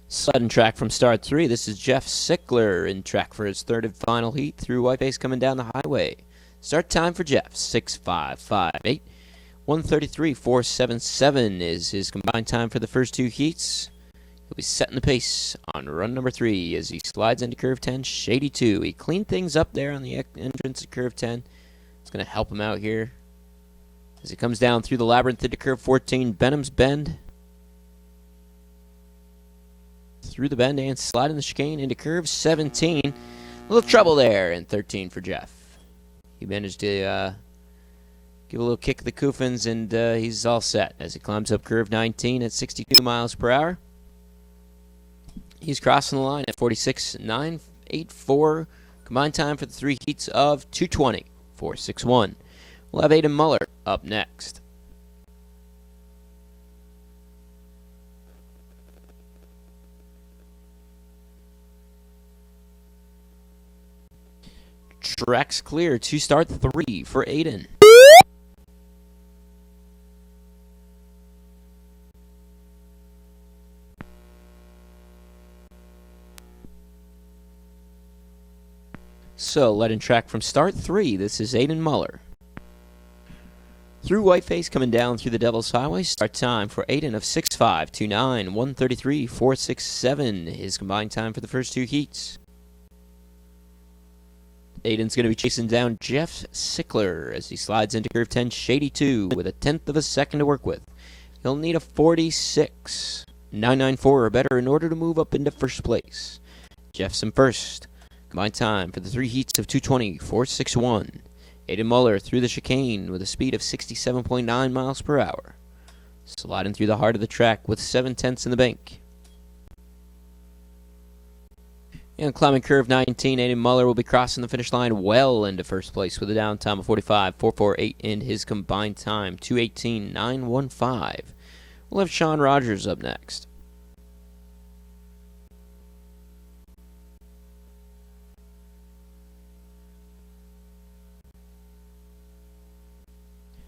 Sudden track from start 3. This is Jeff Sickler in track for his third and final heat through Whiteface coming down the highway. Start time for Jeff, 6.558. 1:33.477 is his combined time for the first 2 heats. He'll be setting the pace on run number 3 as he slides into curve 10, Shady 2. He cleaned things up there on the entrance of curve 10. It's going to help him out here as he comes down through the labyrinth into curve 14, Benham's Bend. Through the bend and sliding the chicane into curve 17. A little trouble there in 13 for Jeff. He managed to give a little kick of the Coofins, and he's all set as he climbs up curve 19 at 62 miles per hour. He's crossing the line at 46.984. Combined time for the 3 heats of 2:20.461. We'll have Aiden Muller up next. Track's clear to start 3 for Aiden. So, letting track from start 3, this is Aiden Muller. Through Whiteface, coming down through the Devil's Highway, start time for Aiden of 6.529, 1:33.467, his combined time for the first 2 heats. Aiden's going to be chasing down Jeff Sickler as he slides into curve 10, Shady 2, with a 1/10 of a second to work with. He'll need a 46.994 or better in order to move up into first place. Jeff's in first. Combined time for the 3 heats of 2:20.461. Aiden Muller through the chicane with a speed of 67.9 miles per hour. Sliding through the heart of the track with 7/10 in the bank. And climbing curve 19, Aiden Muller will be crossing the finish line well into first place with a down time of 45.448 in his combined time, 2:18.915. We'll have Sean Rogers up next.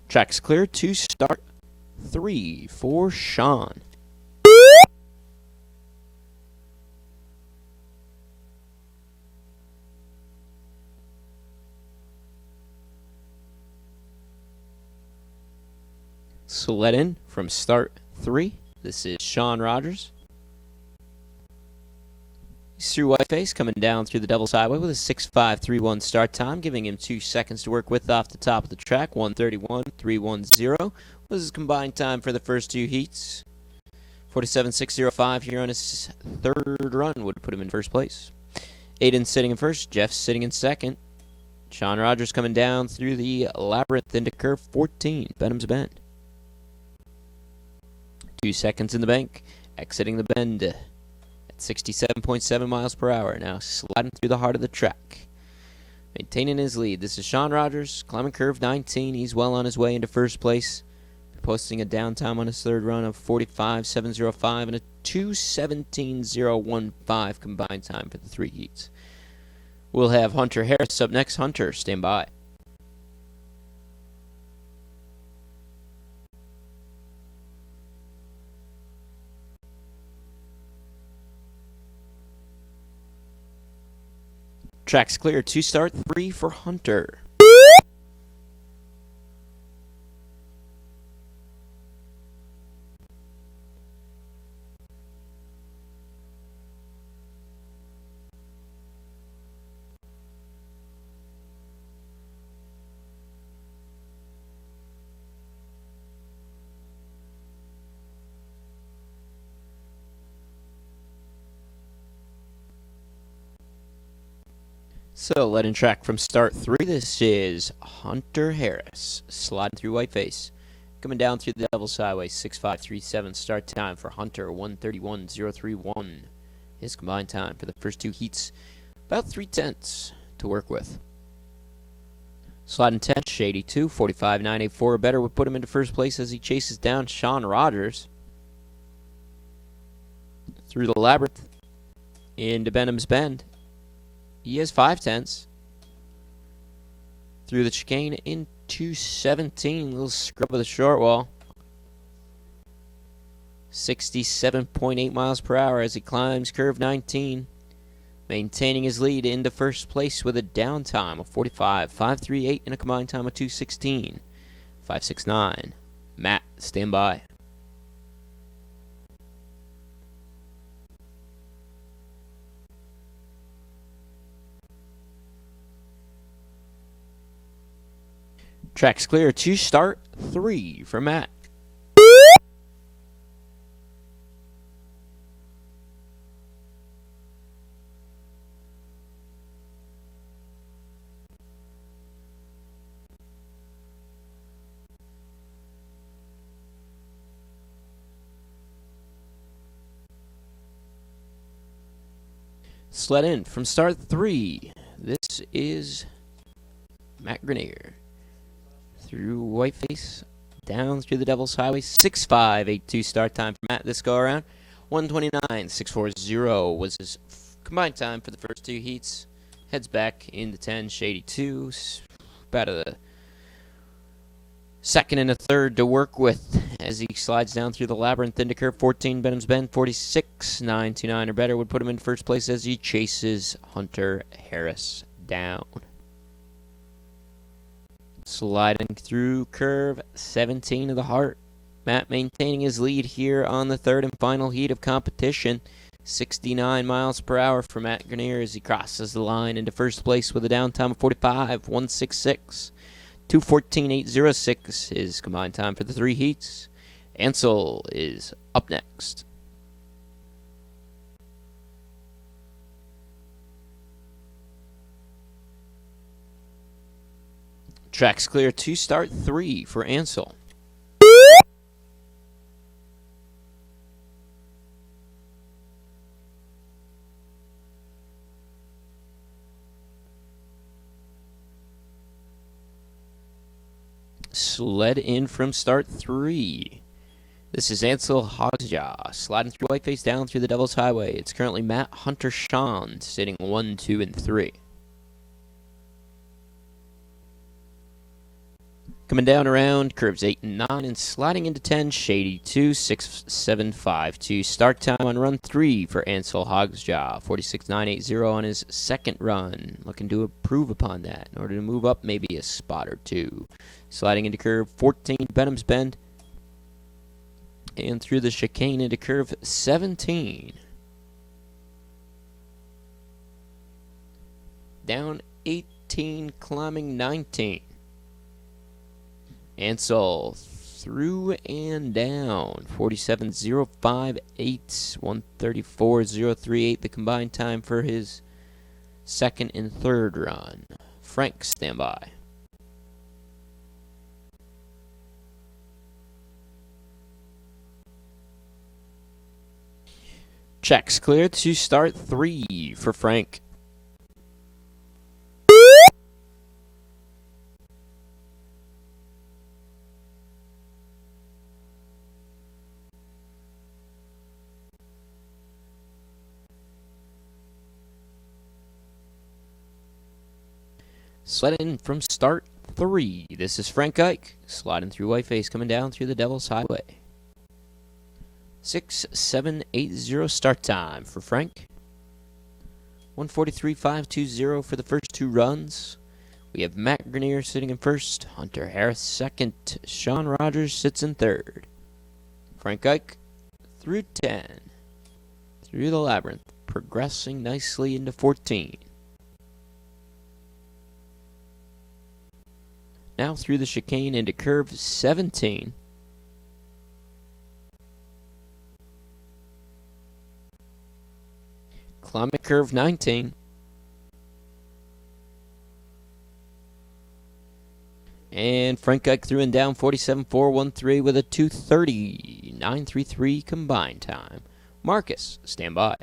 Track's clear to start 3 for Sean. Sled in from start 3. This is Sean Rogers. He's through Whiteface, coming down through the Devil's Highway with a 6.531 start time, giving him 2 seconds to work with off the top of the track. 1:31.310 was his combined time for the first 2 heats. 47.605 here on his third run would put him in first place. Aiden sitting in first, Jeff sitting in second. Sean Rogers coming down through the labyrinth into curve 14, Benham's Bend. 2 seconds in the bank, exiting the bend at 67.7 miles per hour, now sliding through the heart of the track. Maintaining his lead, this is Sean Rogers, climbing curve 19. He's well on his way into first place, posting a down time on his third run of 45.705 and a 2:17.015 combined time for the 3 heats. We'll have Hunter Harris up next. Hunter, stand by. Track's clear to start 3 for Hunter. So, letting track from start 3, this is Hunter Harris, sliding through Whiteface. Coming down through the Devil's Highway, 6.537 start time for Hunter, 1:31.031. His combined time for the first 2 heats, about 3/10 to work with. Sliding 10, Shady 2, 45.984 or better would put him into first place as he chases down Sean Rogers. Through the labyrinth into Benham's Bend. He has 5/10. Through the chicane into 17. Little scrub of the short wall. 67.8 miles per hour as he climbs curve 19. Maintaining his lead into first place with a down time of 45.538 and a combined time of 2:16.569. Matt, stand by. Track's clear to start 3 for Matt. Sled in from start 3. This is Matt Grenier. Through Whiteface, down through the Devil's Highway, 6.582 start time for Matt this go around. 1:29.640 was his combined time for the first 2 heats. Heads back into 10, Shady 2, about a second and a third to work with as he slides down through the labyrinth into curve 14, Benham's Bend. 46.929 or better would put him in first place as he chases Hunter Harris down. Sliding through curve 17 of the heart. Matt maintaining his lead here on the third and final heat of competition. 69 miles per hour for Matt Grenier as he crosses the line into first place with a down time of 45.166. 2:14.806 is combined time for the 3 heats. Ansel is up next. Track's clear to start 3 for Ansel. sled in from start 3. This is Ansel Hogsjaw, sliding through Whiteface down through the Devil's Highway. It's currently Matt Hunter Sean, sitting 1, 2, and 3. Coming down around curves 8 and 9 and sliding into 10, Shady 2, 6, 7, 5, 2. Start time on run 3 for Ansel Hogsjaw, 46.980 on his second run. Looking to improve upon that in order to move up maybe a spot or 2. Sliding into curve 14, Benham's Bend. And through the chicane into curve 17. Down 18, climbing 19. Ansel through and down, 47.058, 134.038, the combined time for his second and third run. Frank, stand by. Checks clear to start 3 for Frank. Sled in from start 3. This is Frank Ike, sliding through Whiteface, coming down through the Devil's Highway. 6.780 start time for Frank. 143.520 for the first 2 runs. We have Matt Grenier sitting in first, Hunter Harris second, Sean Rogers sits in third. Frank Ike through 10. Through the labyrinth, progressing nicely into 14. Now through the chicane into curve 17. Climbing curve 19. And Frank Ike through and down 47.413 with a 2:30.933 combined time. Marcus, stand by.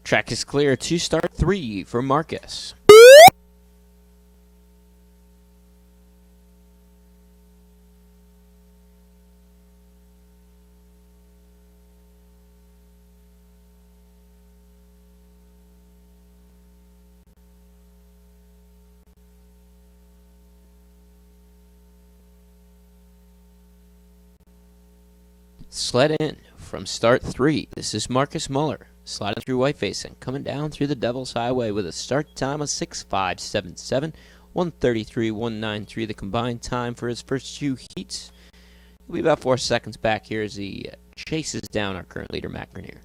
Track is clear to start 3 for Marcus. Sled in from start 3. This is Marcus Muller, sliding through Whiteface and coming down through the Devil's Highway with a start time of 6.577, 133.193, the combined time for his first 2 heats. He'll be about 4 seconds back here as he chases down our current leader, Matt Grenier.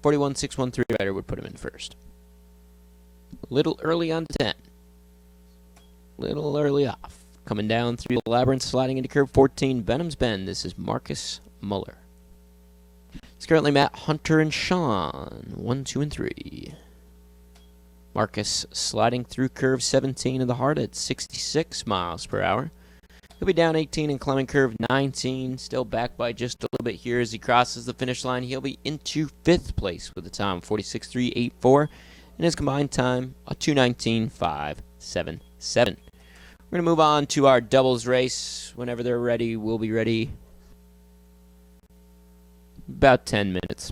41.613 rider would put him in first. A little early on 10. Little early off. Coming down through the labyrinth, sliding into curve 14, Benham's Bend. This is Marcus Muller. It's currently Matt, Hunter, and Sean, 1, 2, and 3. Marcus sliding through curve 17 of the heart at 66 miles per hour. He'll be down 18 and climbing curve 19, still back by just a little bit here as he crosses the finish line. He'll be into 5th place with a time of 46.384 and his combined time a 2:19.577. We're going to move on to our doubles race. Whenever they're ready, we'll be ready. About 10 minutes.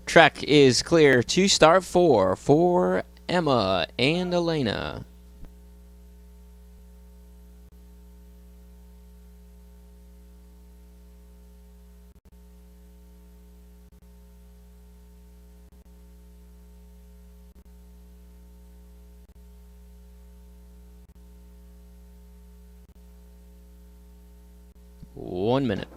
Track is clear to start 4 for Emma and Elena. One minute.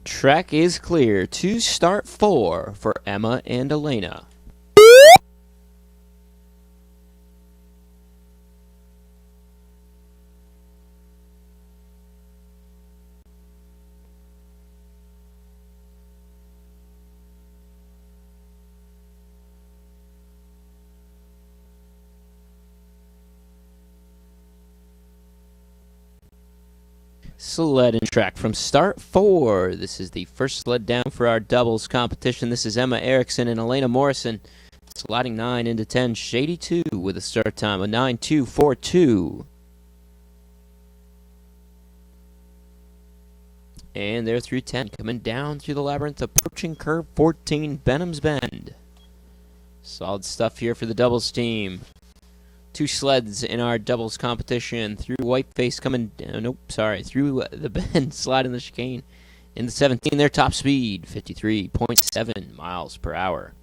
Track is clear to start 4 for Emma and Elena. Sled and track from start 4. This is the first sled down for our doubles competition. This is Emma Erickson and Elena Morrison. Sliding 9 into 10, Shady 2 with a start time of 9.242. And they're through 10, coming down through the labyrinth, approaching curve 14, Benham's Bend. Solid stuff here for the doubles team. 2 sleds in our doubles competition. Through Whiteface coming down, through the bend, sliding the chicane. In the 17, their top speed, 53.7 miles per hour.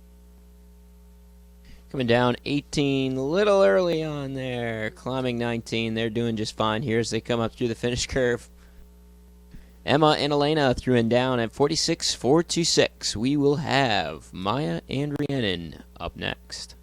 Coming down 18, a little early on there. Climbing 19, they're doing just fine here as they come up through the finish curve. Emma and Elena through and down at 46.426. We will have Maya and Rhiannon up next.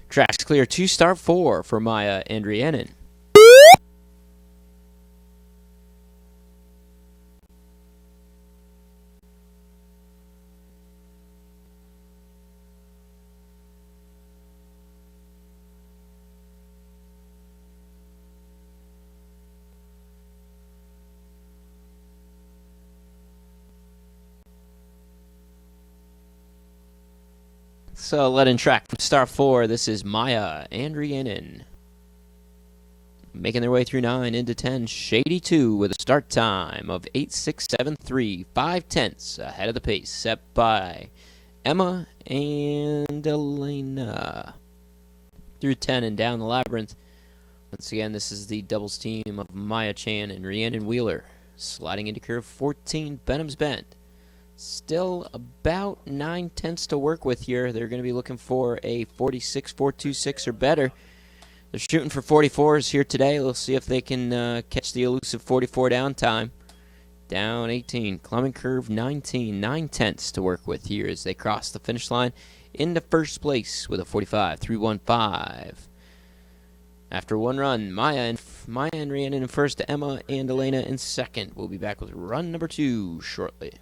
Tracks clear to start 4 for Maya and Rhiannon. So let in track from start 4. This is Maya and Rhiannon. Making their way through 9 into 10. Shady 2 with a start time of 8.673. 5/10 ahead of the pace set by Emma and Elena. Through 10 and down the labyrinth. Once again, this is the doubles team of Maya Chan and Rhiannon Wheeler. Sliding into curve 14, Benham's Bend. Still about 9/10 to work with here. They're going to be looking for a 46.426 or better. They're shooting for 44s here today. We'll see if they can catch the elusive 44 down time. Down 18, climbing curve 19, 9/10 to work with here as they cross the finish line into first place with a 45.315. After one run, Maya and Rhiannon in first, Emma and Elena in second. We'll be back with run number 2 shortly.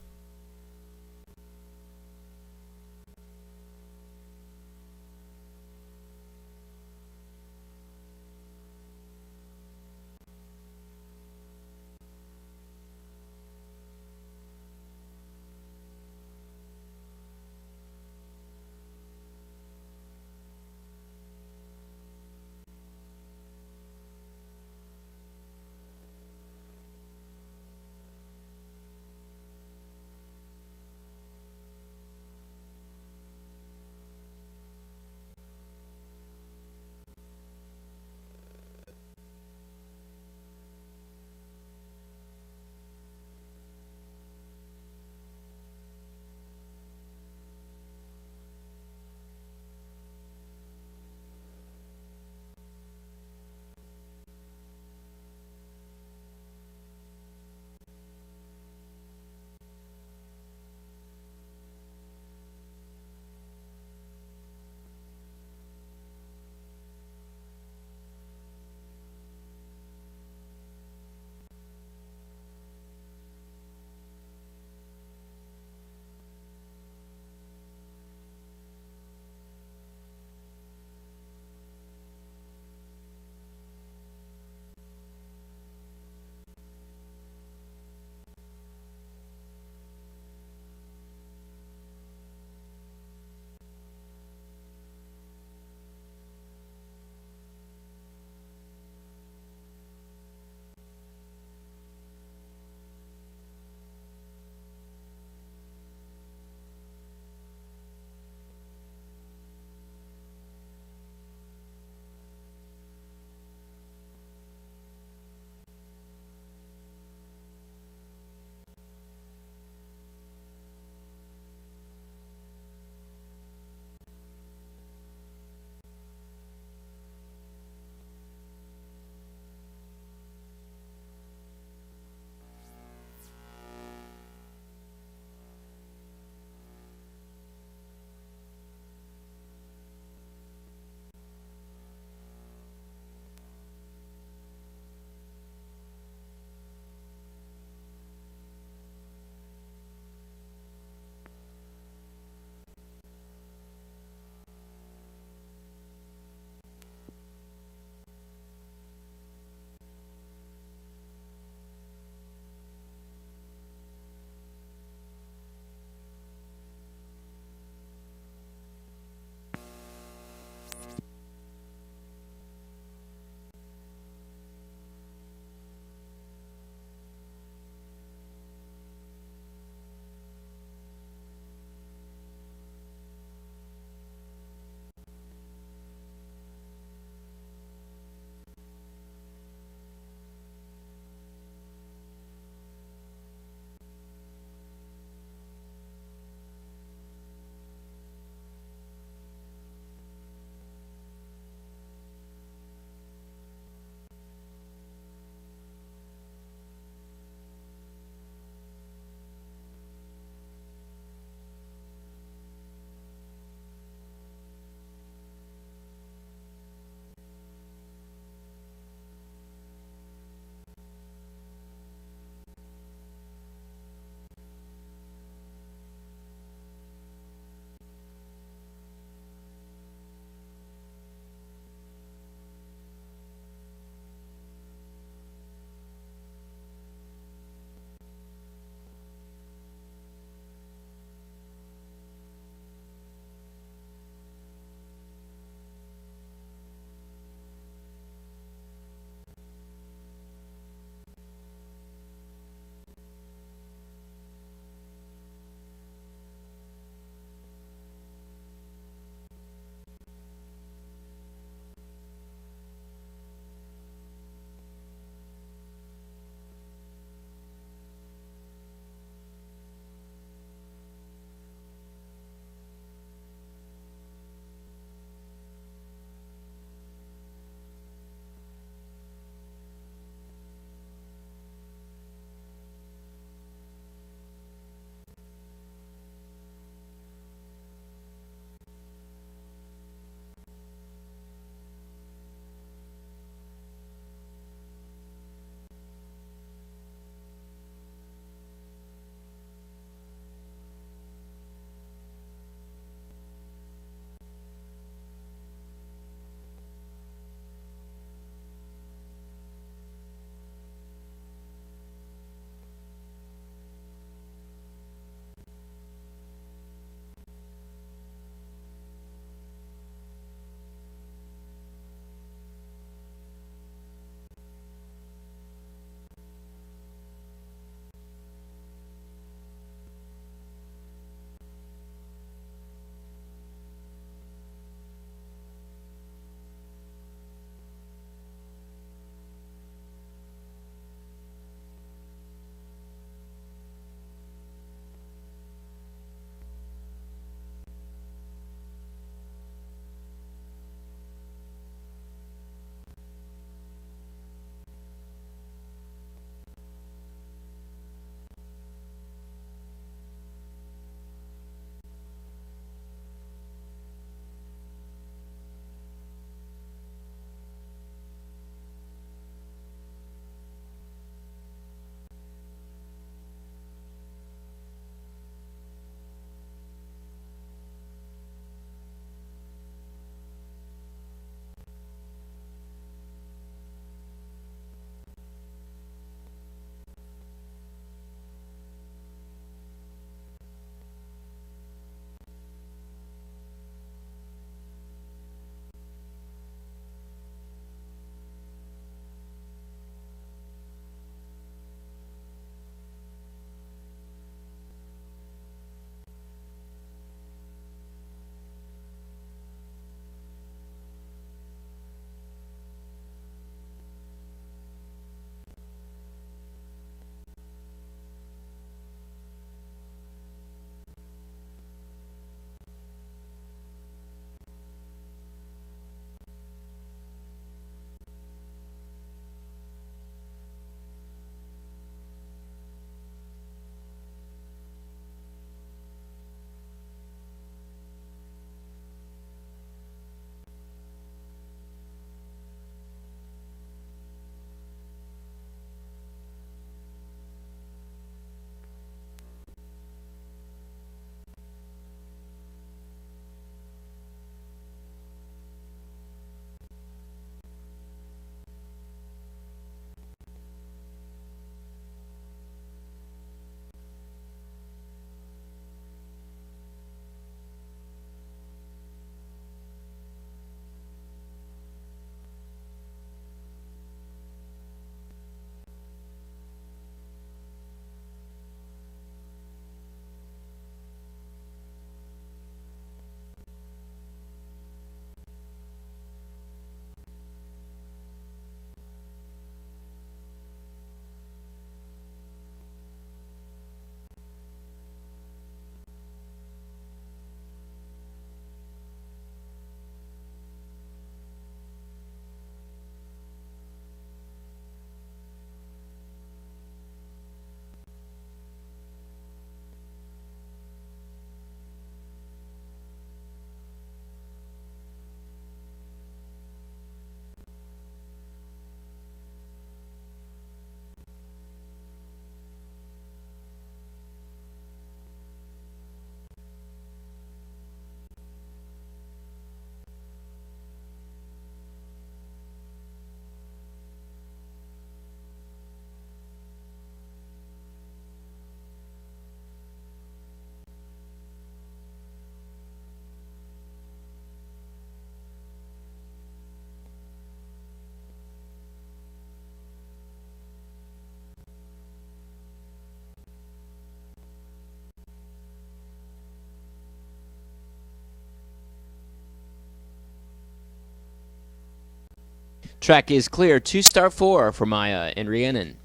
Track is clear to start 4 for Maya and Rhiannon.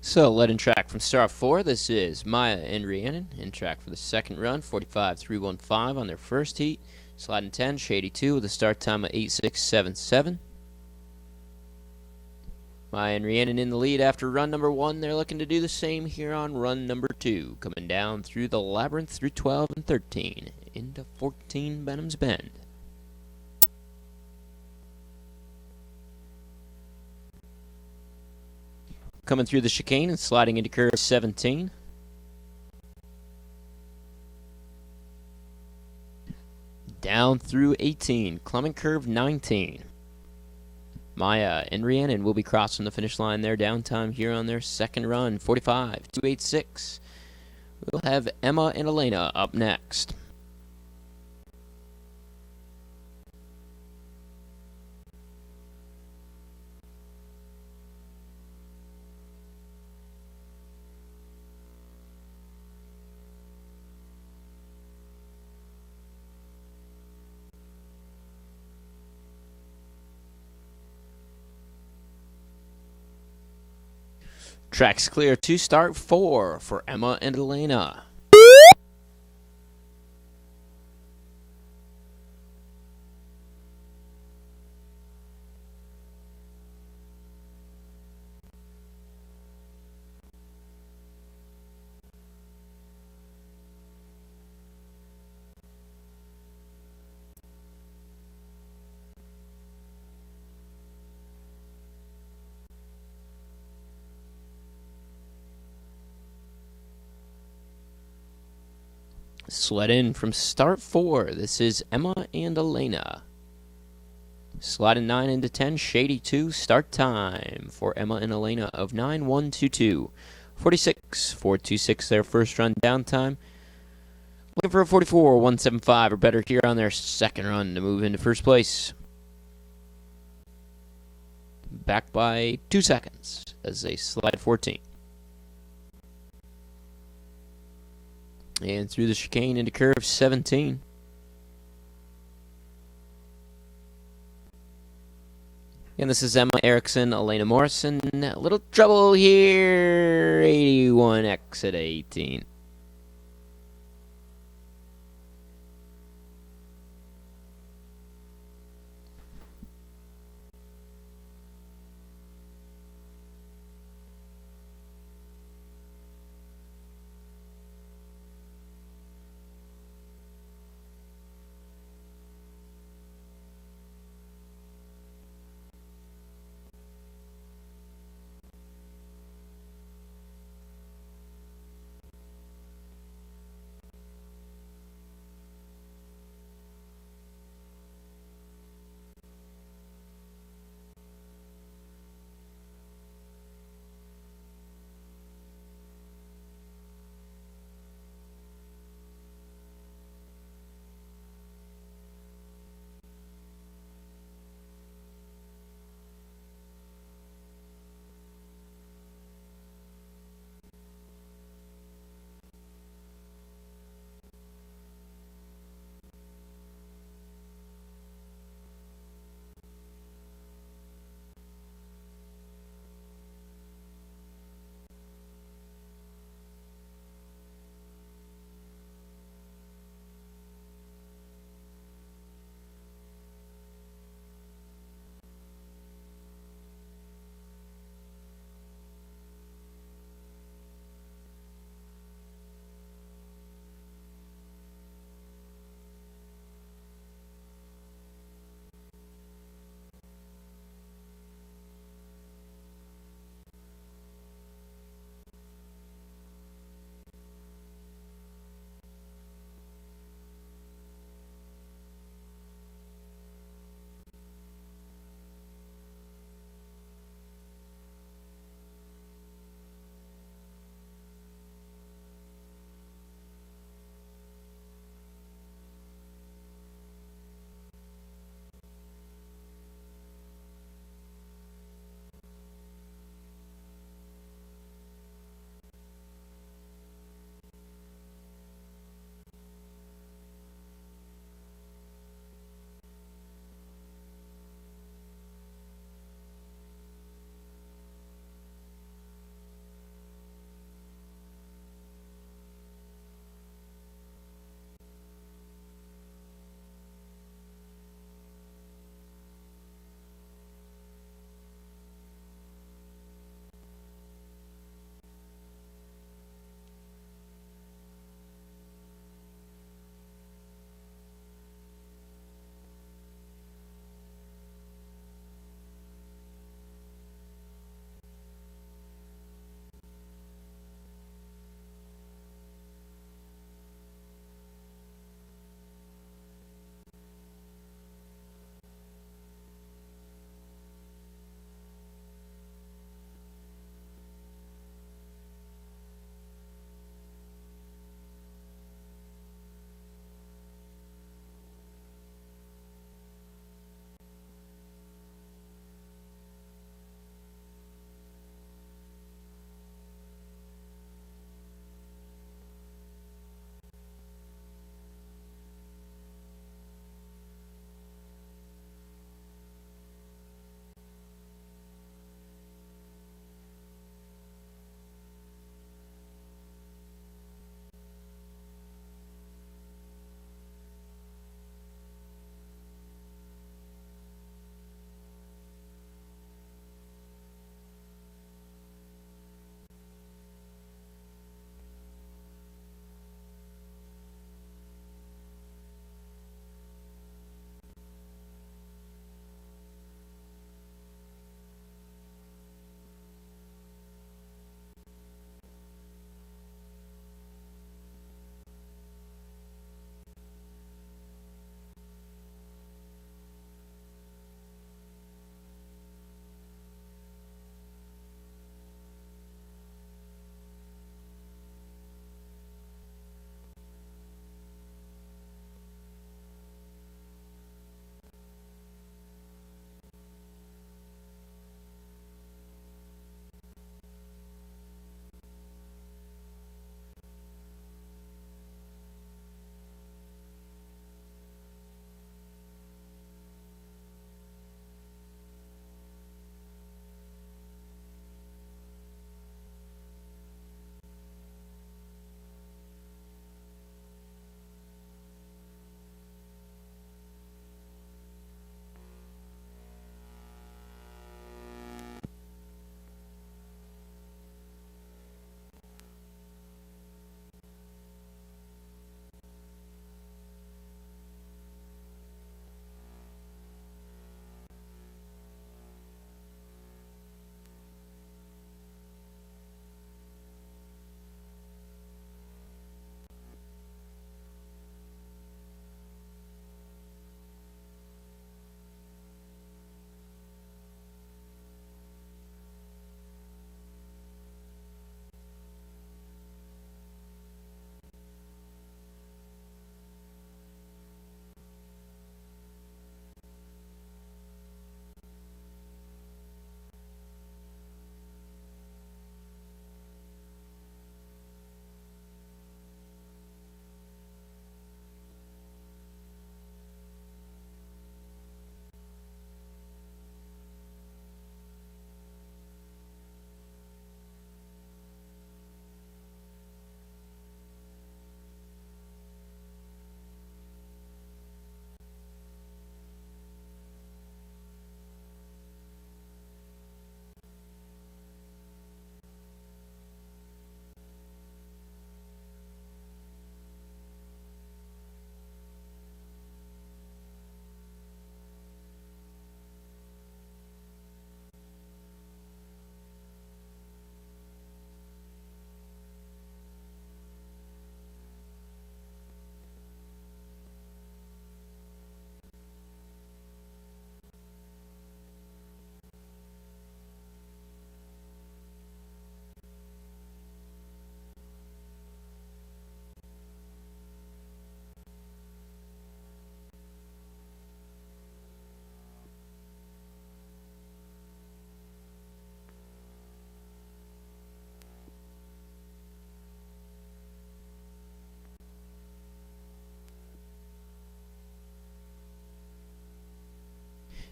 So, led in track from start 4, this is Maya and Rhiannon in track for the second run, 45.315 on their first heat. Sliding 10, Shady 2 with a start time of 8.677. Maya and Rhiannon in the lead after run number 1. They're looking to do the same here on run number 2. Coming down through the labyrinth through 12 and 13 into 14 Benham's Bend. Coming through the chicane and sliding into curve 17. Down through 18, climbing curve 19. Maya and Rhiannon will be crossing the finish line. Their downtime here on their second run, 45.286. We'll have Emma and Elena up next. Track's clear to start 4 for Emma and Elena. Sled in from start 4. This is Emma and Elena. Sliding 9 into 10, Shady 2. Start time for Emma and Elena of 9.122. 46.426 their first run downtime. Looking for a 44.175 or better here on their second run to move into first place. Back by 2 seconds as they slide 14. And through the chicane into curve 17. And this is Emma Erickson, Elena Morrison. A little trouble here. 81 exit 18.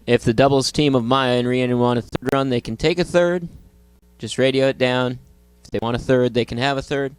If the doubles team of Maya and Rhiannon want a third run, they can take a third. Just radio it down. If they want a third, they can have a third.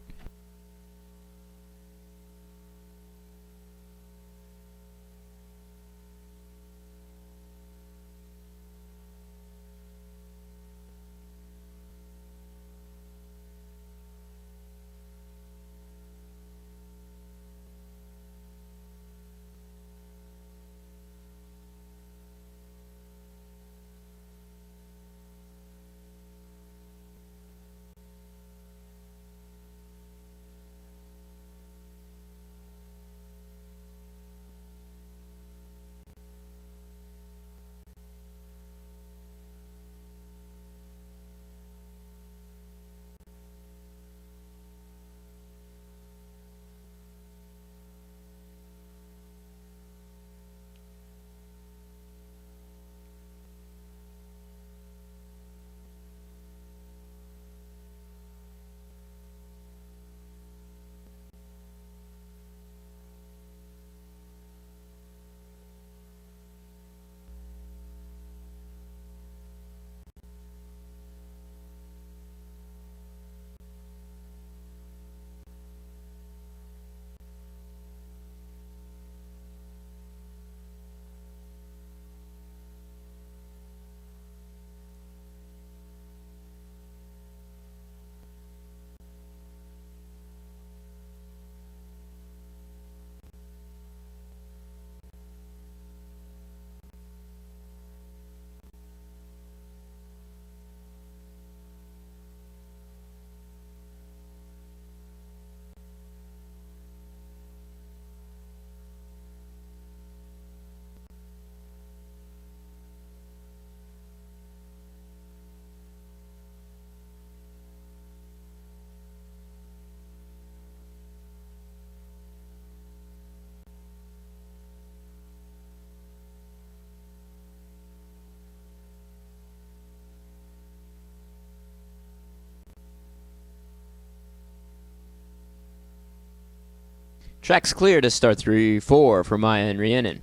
Track's clear to start 3-4 for Maya and Rhiannon.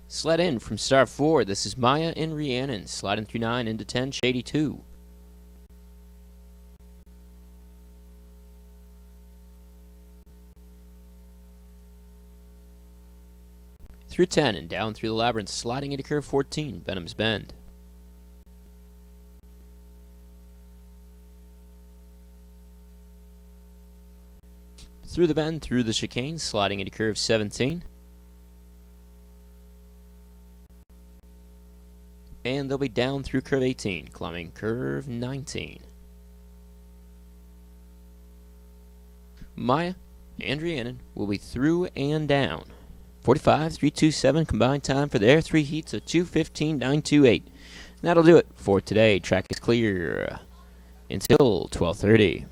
Sled in from start 4. This is Maya and Rhiannon. Sliding through 9 into 10, Shady 2. Through 10 and down through the labyrinth, sliding into curve 14, Benham's Bend. Through the bend, through the chicane, sliding into curve 17. And they'll be down through curve 18, climbing curve 19. Maya and Rhiannon will be through and down. 45.327 combined time for their 3 heats of 2:15.928. That'll do it for today. Track is clear until 12:30.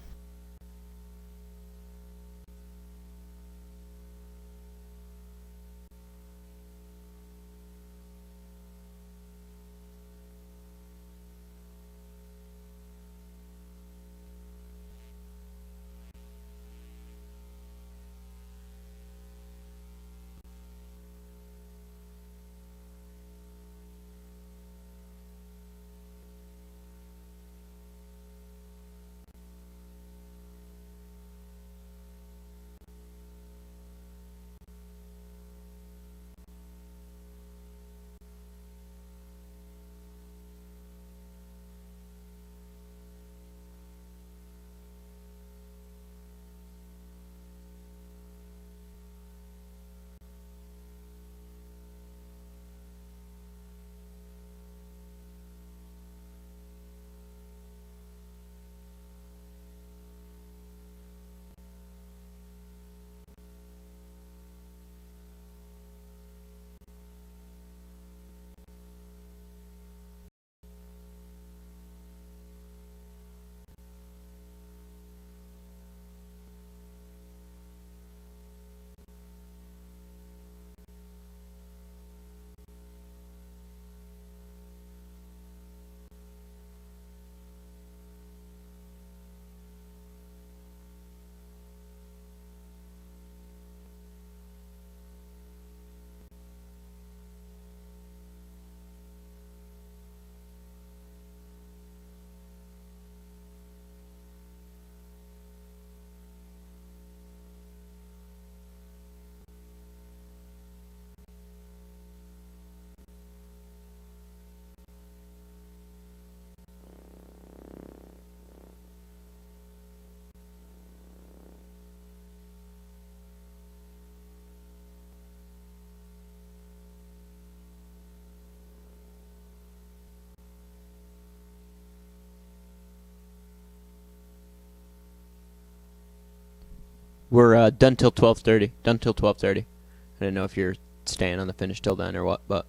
We're done till 12:30. Done till 12:30. I didn't know if you're staying on the finish till then or what, but.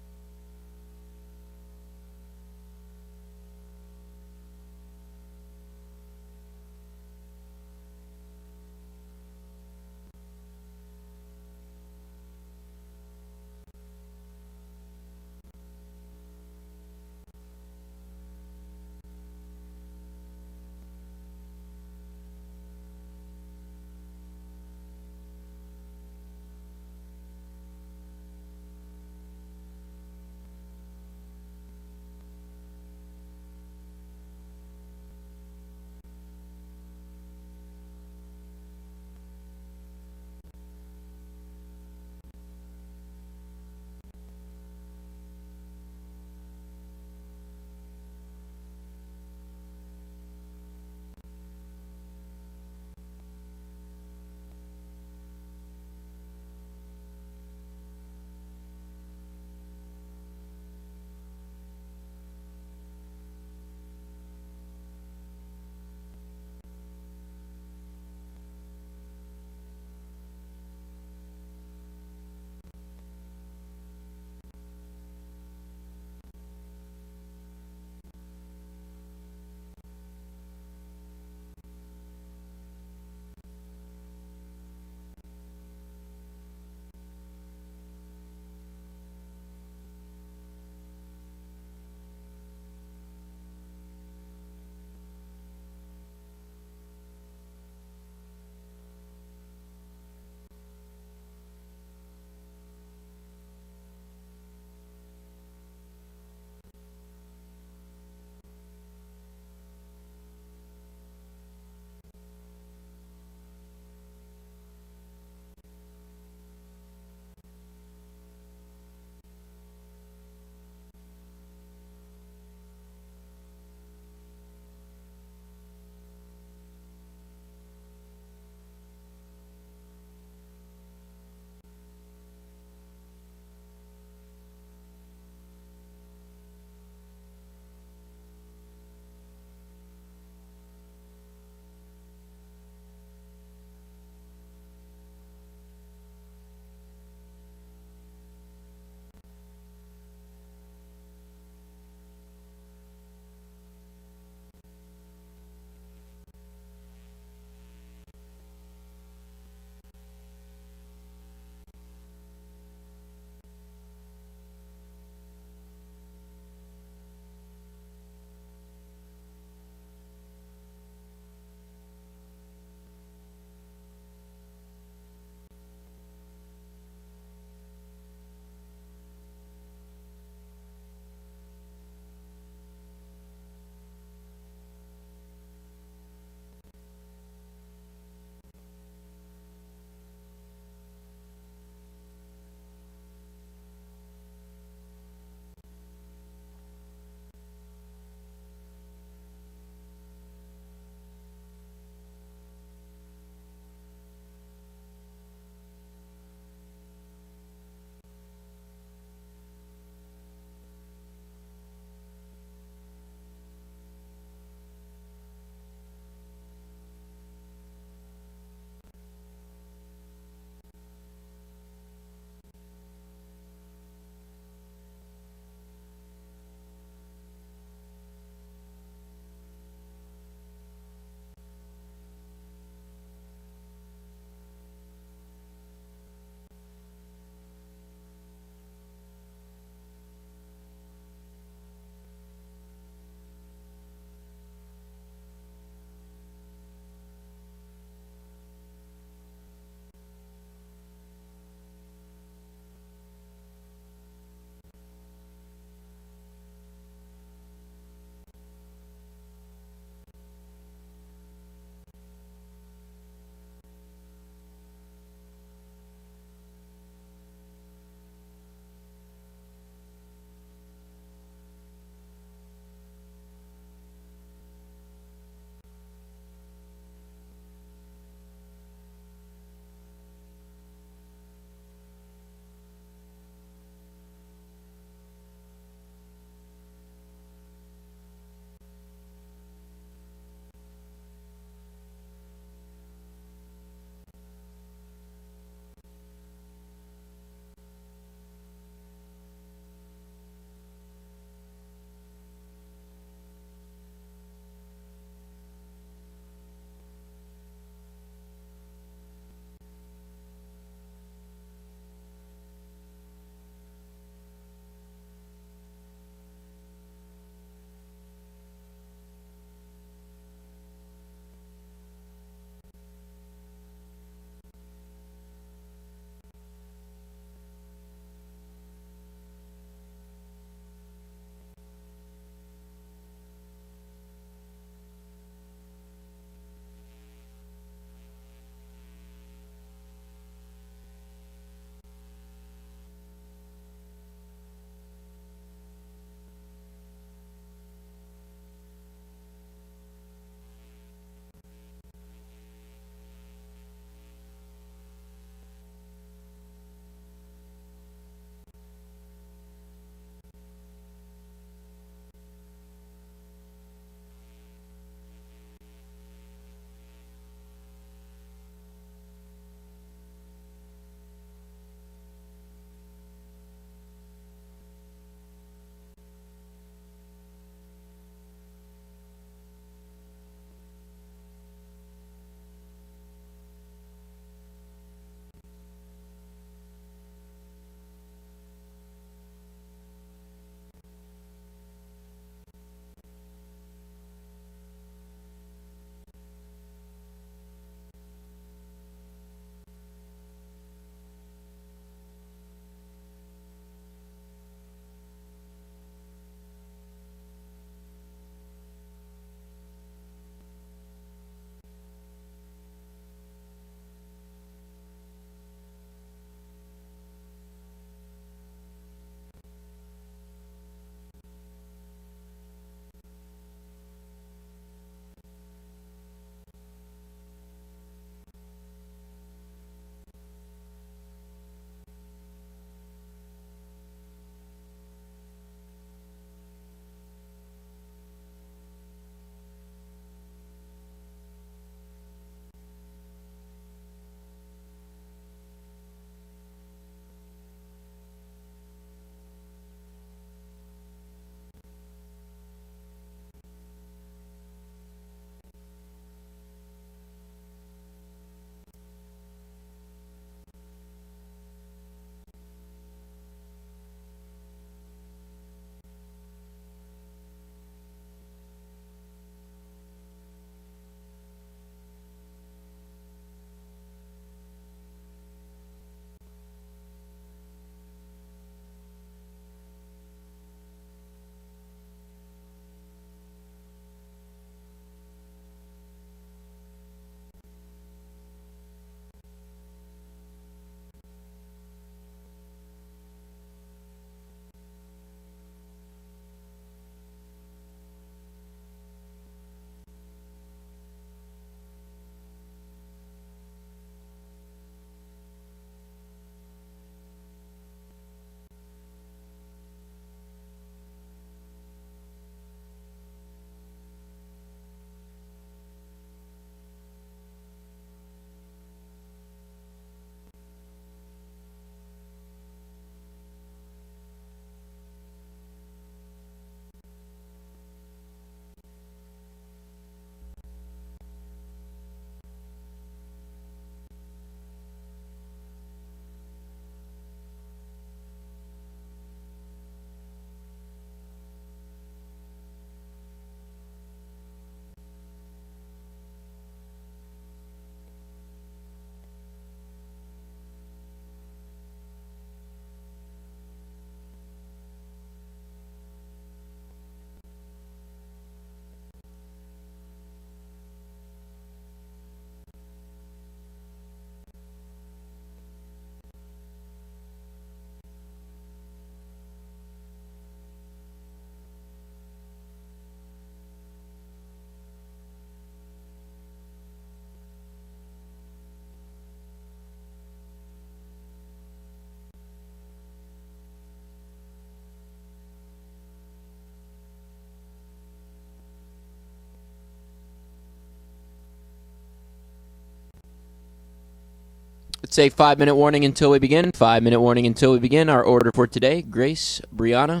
It's a 5-minute warning until we begin. 5-minute warning until we begin. Our order for today: Grace, Brianna,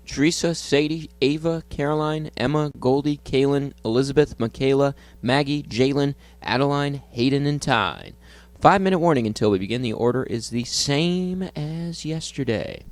Teresa, Sadie, Ava, Caroline, Emma, Goldie, Kaylin, Elizabeth, Michaela, Maggie, Jalen, Adeline, Hayden, and Tyne. 5-minute warning until we begin. The order is the same as yesterday.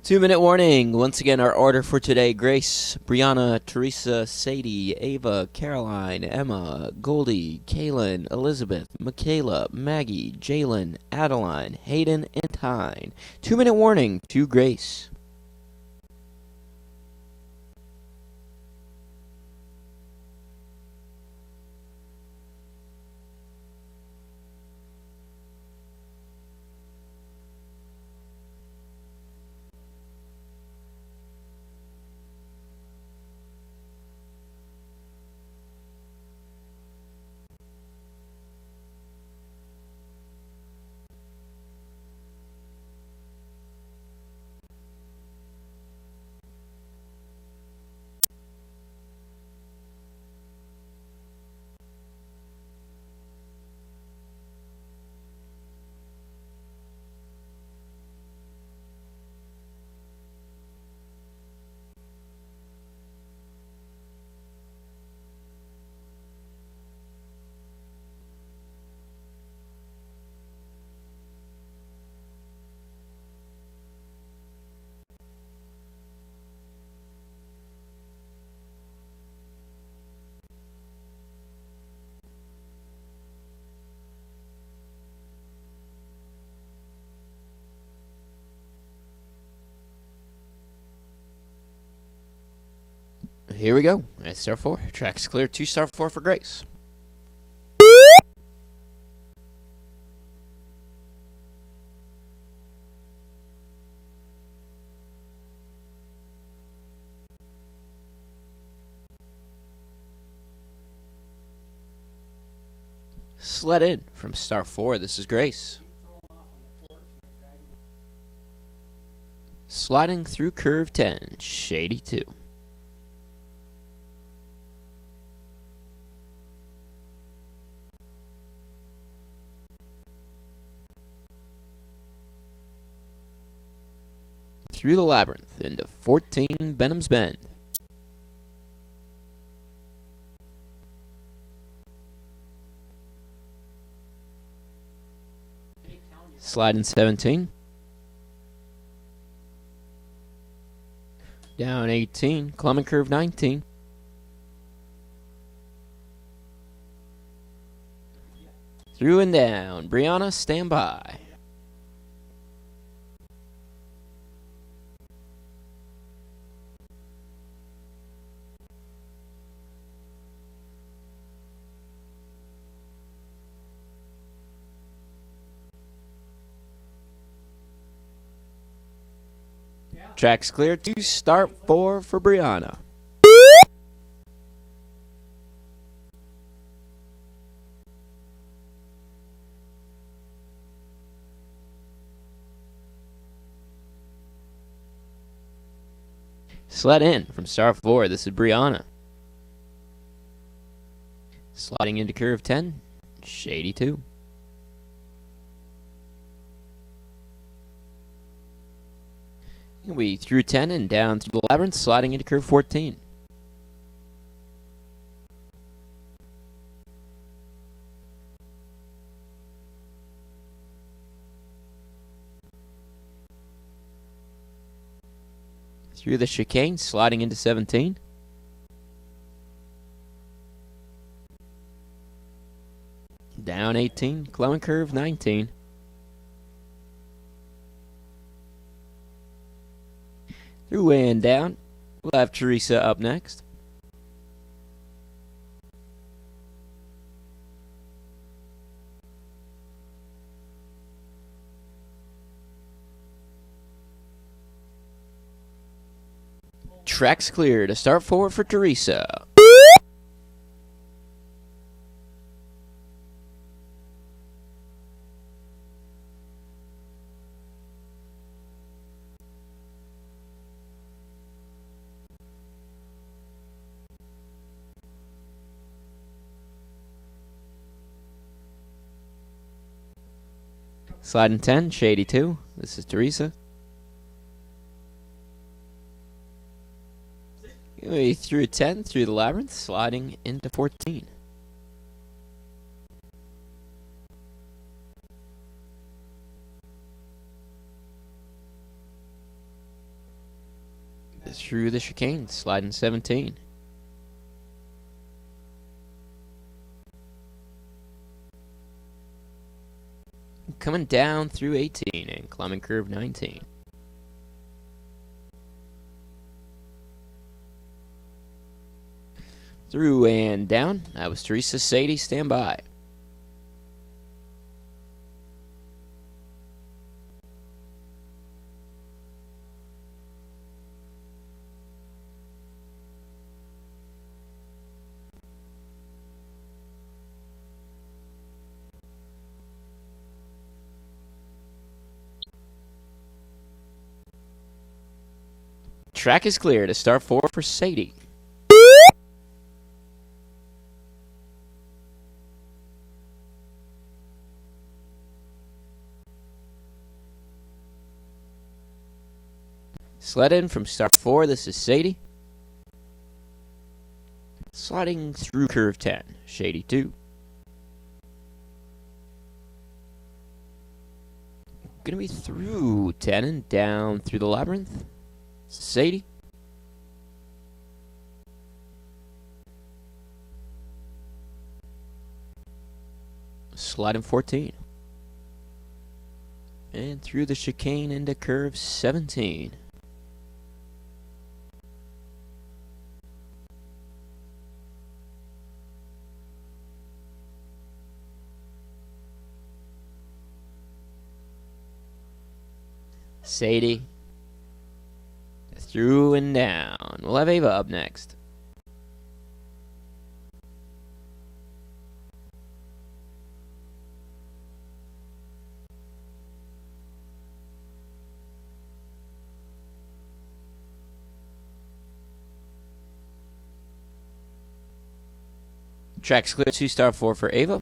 Two-minute warning. Once again, our order for today: Grace, Brianna, Teresa, Sadie, Ava, Caroline, Emma, Goldie, Kaylin, Elizabeth, Michaela, Maggie, Jalen, Adeline, Hayden, and Tyne. 2-minute warning to Grace. Here we go. That's star 4. Track's clear. 2 star 4 for Grace. Sled in from star 4. This is Grace. Sliding through curve 10. Shady 2. Through the labyrinth into 14 Benham's Bend. Sliding 17. Down 18. Climbing curve 19. Through and down. Brianna, stand by. Track's clear to start 4 for Brianna. Sled in from start 4. This is Brianna. Sliding into curve 10. Shady 2. We through 10 and down through the labyrinth, sliding into curve 14. Through the chicane, sliding into 17. Down 18, climbing curve 19. Through and down. We'll have Teresa up next. Track's clear to start 4 for Teresa. Sliding 10, shady 2. This is Teresa. We through 10, through the labyrinth, sliding into 14. Through the chicane, sliding 17. Coming down through 18 and climbing curve 19. Through and down. That was Teresa. Sadie, stand by. Track is clear to start 4 for Sadie. Sled in from start 4. This is Sadie. Sliding through curve 10. Shady 2. Gonna be through 10 and down through the labyrinth. Sadie. Sliding 14. And through the chicane into curve 17. Sadie. Through and down. We'll have Ava up next. Track's clear to start 4 for Ava.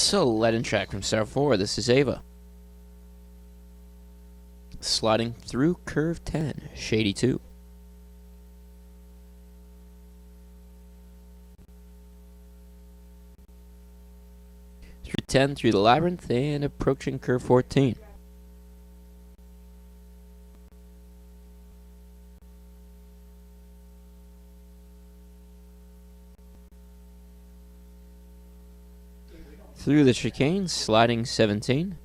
Sled and track from star 4. This is Ava. Sliding through curve 10, shady 2. Through 10, through the labyrinth, and approaching curve 14. Through the chicane, sliding 17.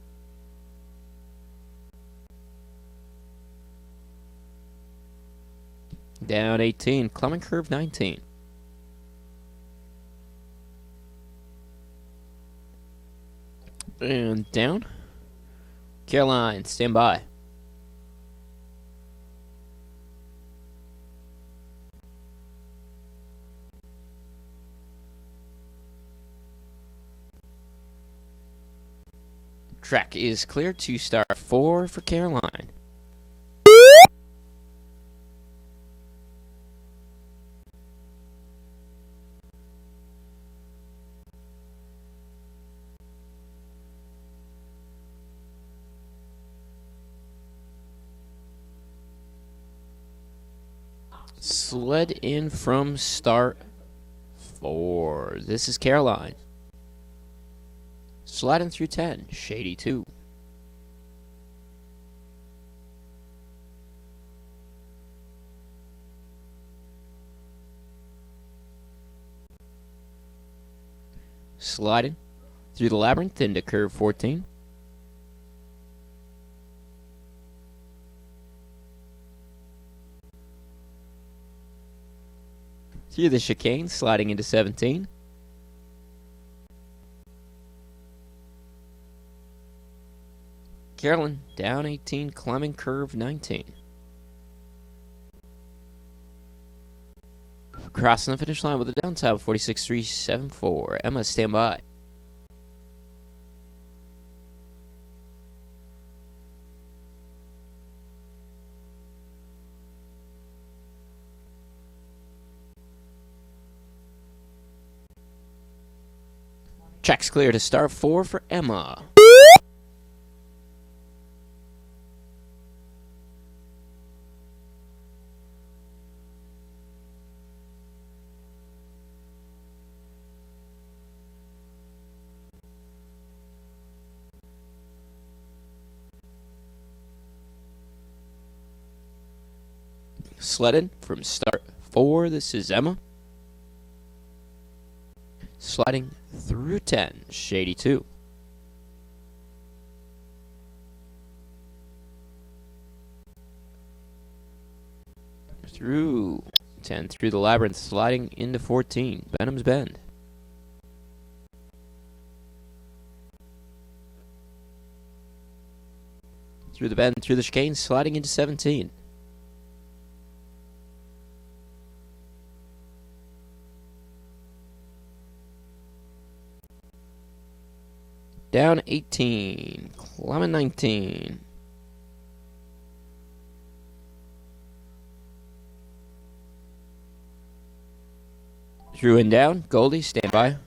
Down 18, climbing curve 19. And down. Caroline, stand by. Track is clear to star 4 for Caroline. Sled in from start 4. This is Caroline. Sliding through 10, shady 2. Sliding through the labyrinth into curve 14. Through the chicane, sliding into 17. Carolyn, down 18, climbing curve 19. Crossing the finish line with a downtime of 46.374. Emma, stand by. Track's clear to start 4 for Emma. Sledding from start 4. This is Emma. Sliding through 10, shady 2. Through 10, through the labyrinth, sliding into 14, Benham's Bend. Through the bend, through the chicane, sliding into 17. Down 18, climbing 19. Through and down, Goldie, stand by.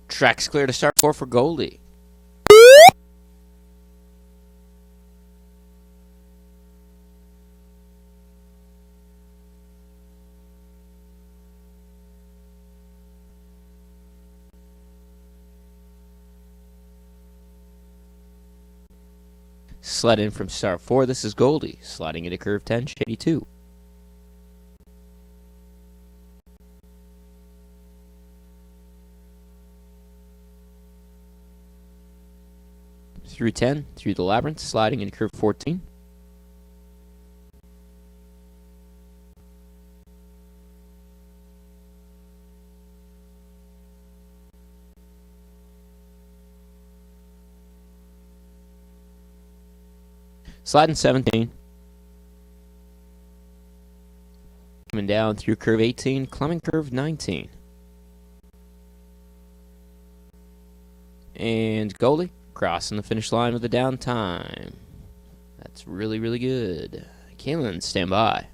Track's clear to start 4 for Goldie. Sled in from start 4. This is Goldie. Sliding into curve 10, shady 2. Through 10, through the labyrinth, sliding into curve 14. Sliding 17. Coming down through curve 18, climbing curve 19. And Goldie crossing the finish line with a downtime. That's really, really good. Kaylin, stand by.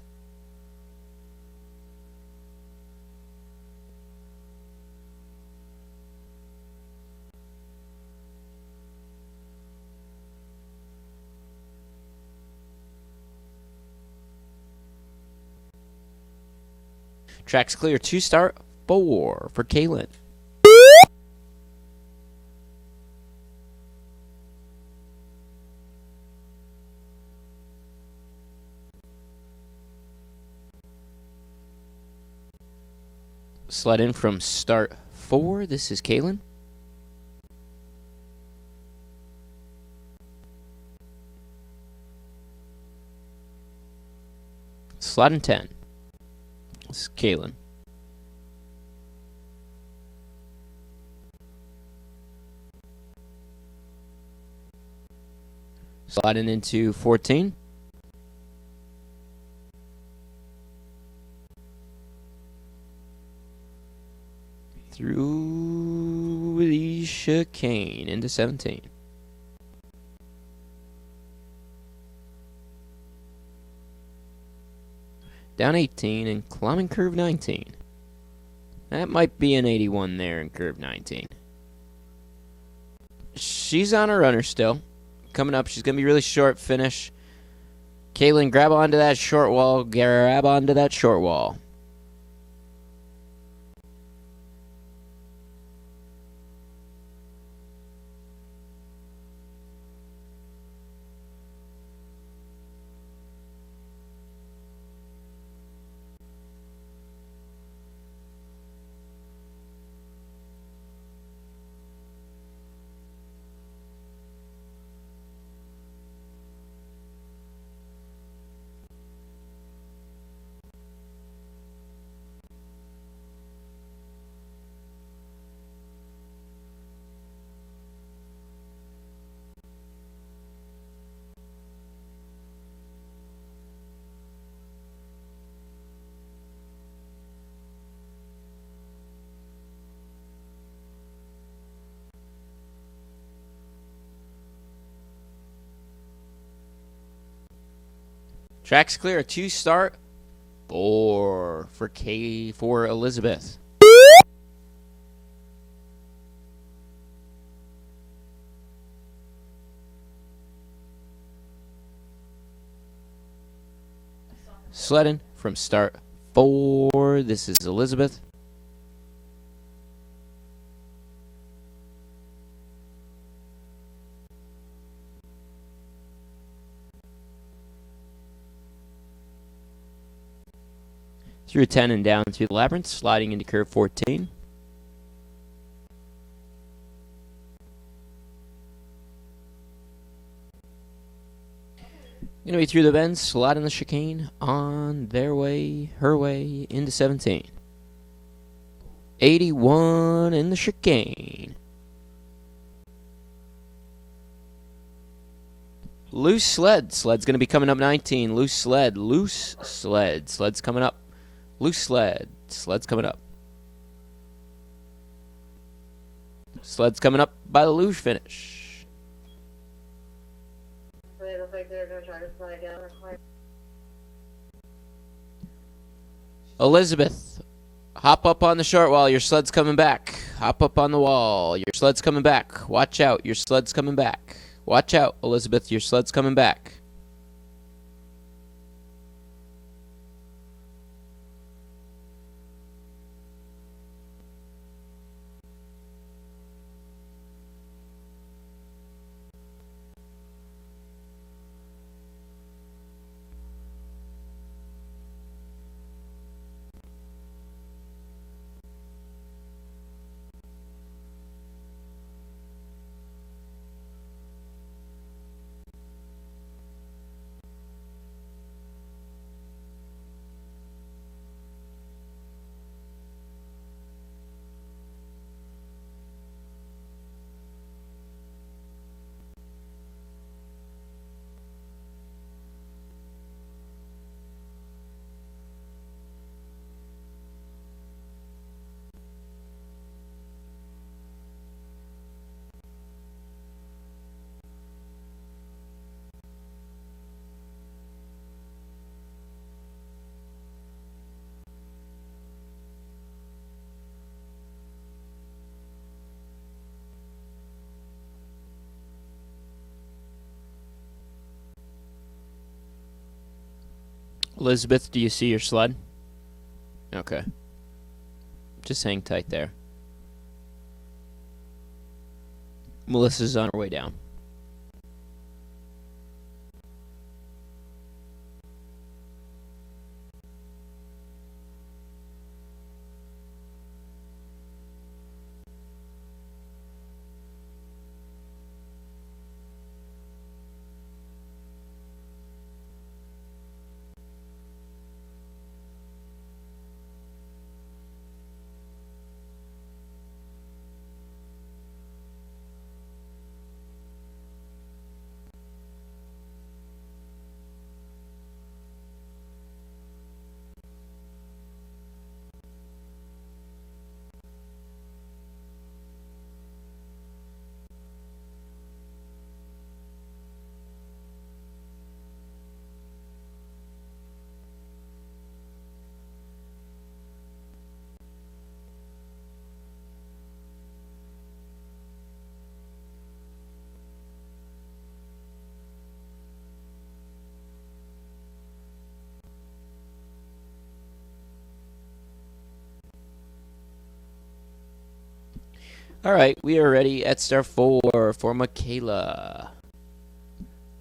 Track's clear. 2-start, 4 for Kaylin. Sled in from start 4. This is Kaylin. Slide in 10. This is Kaylin. Sliding into 14. Through the chicane into 17. Down 18 and climbing curve 19. That might be an 81 there in curve 19. She's on her runner still. Coming up, she's going to be really short finish. Kaylin, grab onto that short wall. Grab onto that short wall. Track's clear. 2-start, 4 for Elizabeth. Sledding from start 4. This is Elizabeth. Through 10 and down through the labyrinth, sliding into curve 14. Going to be through the bend, sliding the chicane on her way into 17. 81 in the chicane. Loose sled. Sled's going to be coming up 19. Loose sled. Loose sled. Sled's coming up. Loose sled. Sled's coming up. Sled's coming up by the luge finish. Elizabeth, hop up on the short wall. Your sled's coming back. Hop up on the wall. Your sled's coming back. Watch out. Your sled's coming back. Watch out, Elizabeth. Your sled's coming back. Elizabeth, do you see your sled? Okay. Just hang tight there. Melissa's on her way down. All right, we are ready at start 4 for Michaela.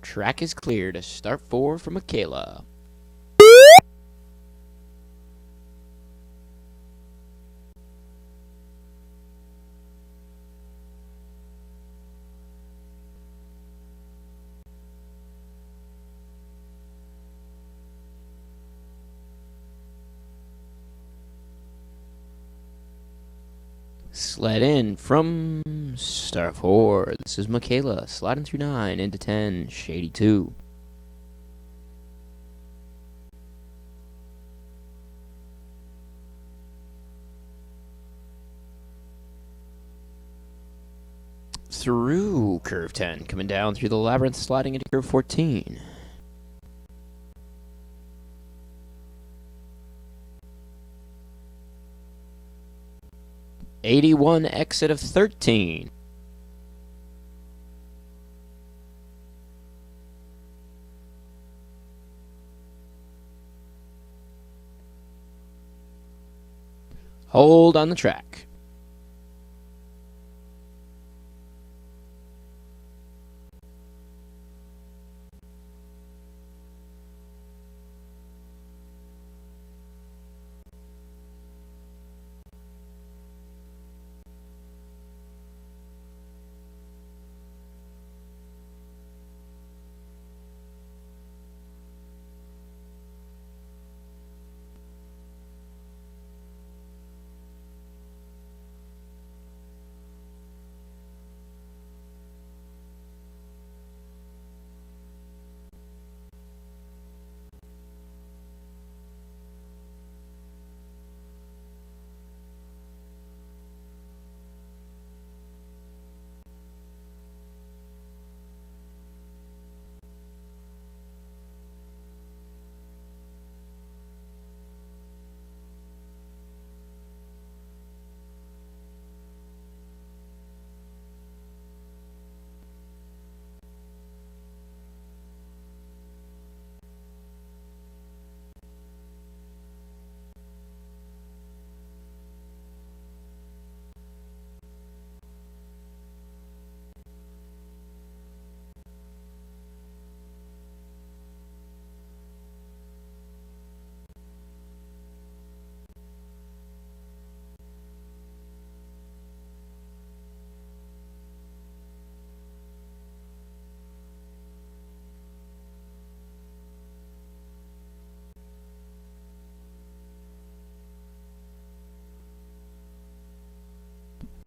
Track is clear to start 4 for Michaela. Sled in from start 4. This is Michaela sliding through 9 into 10, shady 2. Through curve 10, coming down through the labyrinth, sliding into curve 14. '81 exit of 13. Hold on the track.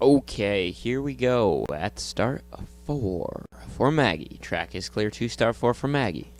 Okay, here we go at start 4 for Maggie. Track is clear to start 4 for Maggie.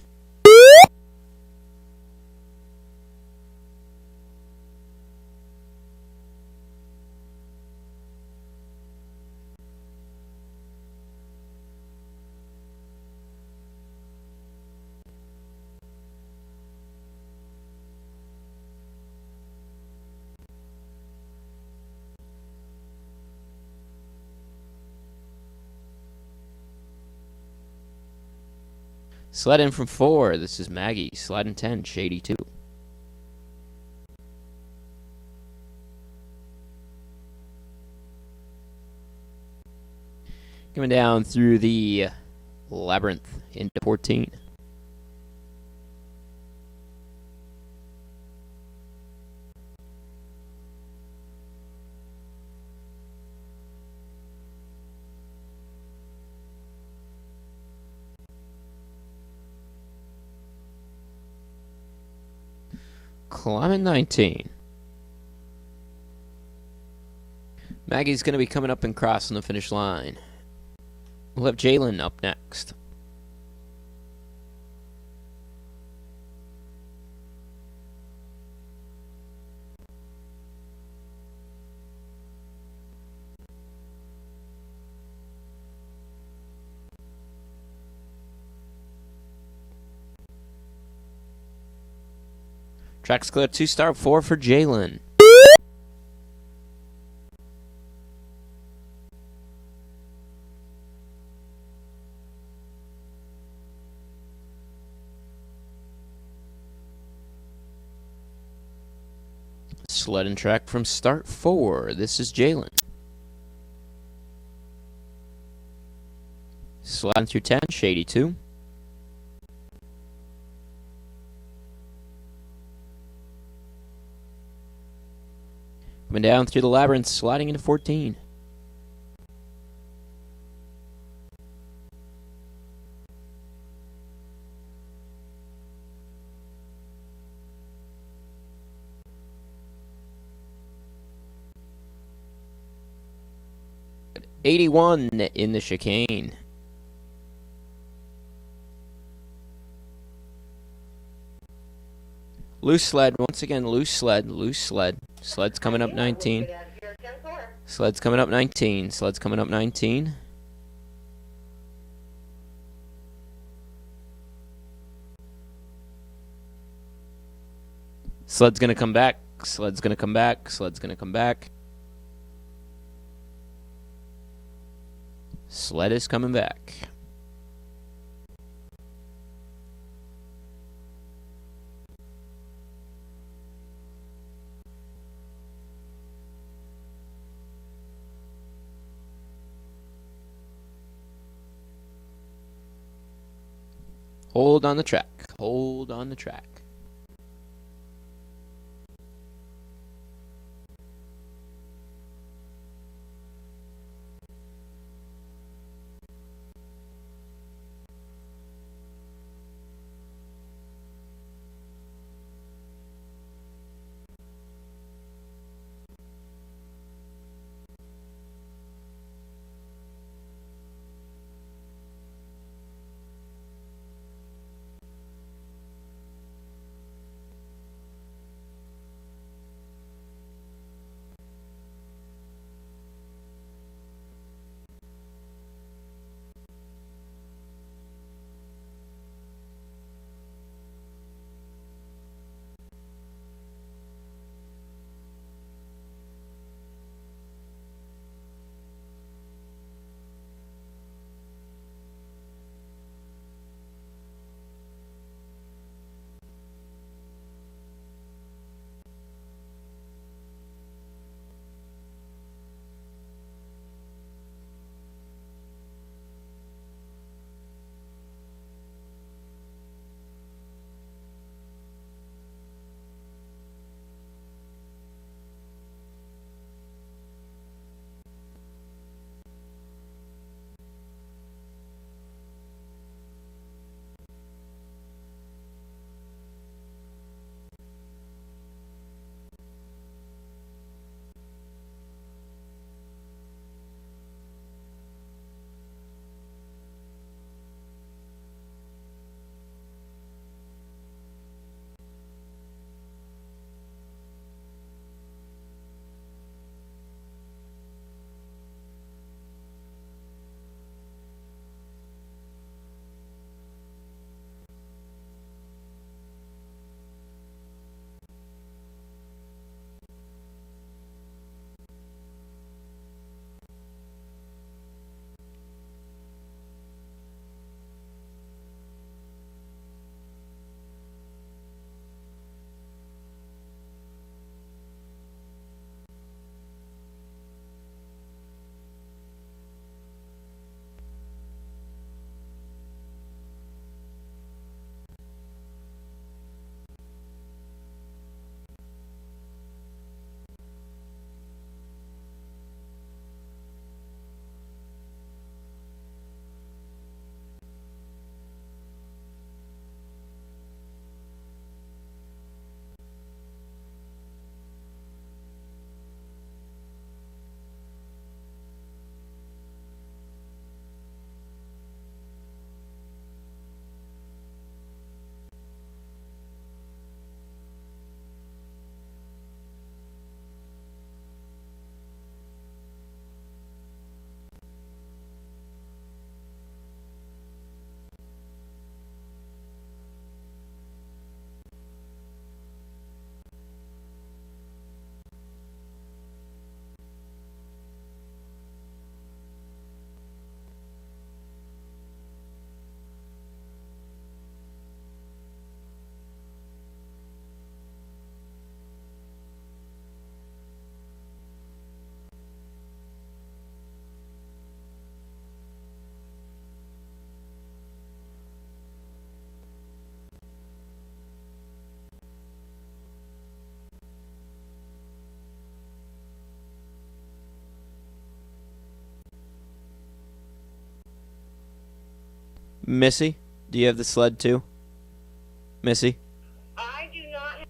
Sled in from 4. This is Maggie. Slide in 10, shady 2. Coming down through the labyrinth into 14. Climbing 19. Maggie's going to be coming up and crossing the finish line. We'll have Jalen up next. Track's clear. 2-star, 4 for Jalen. Sled and track from start 4. This is Jalen. Sliding through 10, Shady 2. Coming down through the labyrinth, sliding into 14. '81 in the chicane. Loose sled, once again, loose sled. Sled's coming up 19. Sled's coming up 19. Sled's coming up 19. Sled's going to come back. Sled's going to come back. Sled's going to come back. Sled is coming back. Hold on the track. Hold on the track. Missy, do you have the sled too? Missy? I do not have.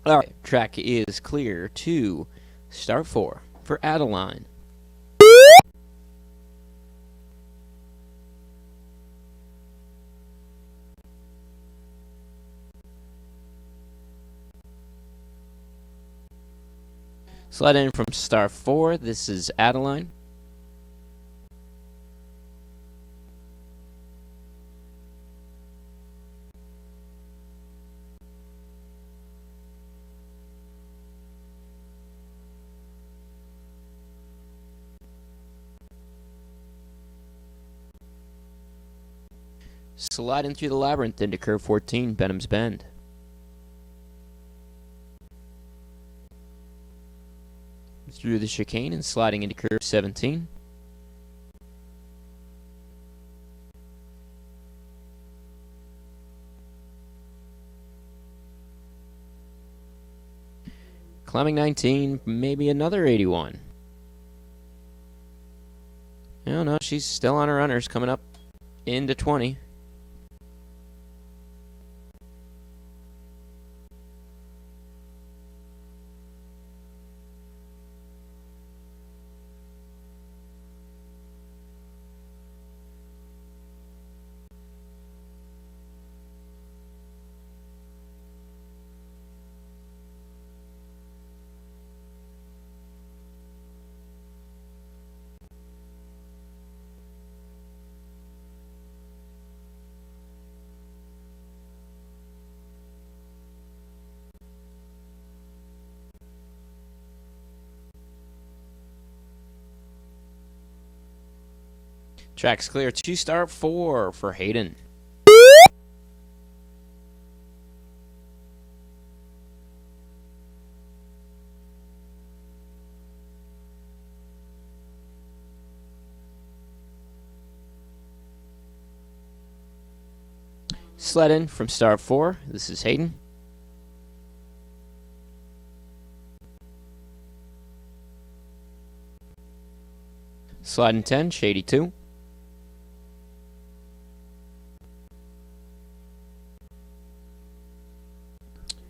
All right, track is clear to start 4 for Adeline. Slide in from star 4. This is Adeline. Slide in through the labyrinth into curve 14, Benham's Bend. Through the chicane and sliding into curve 17. Climbing 19, maybe another 81. No, she's still on her runners, coming up into 20. Track's clear to start 4 for Hayden. Sled in from star 4. This is Hayden. Slide in 10, Shady 2.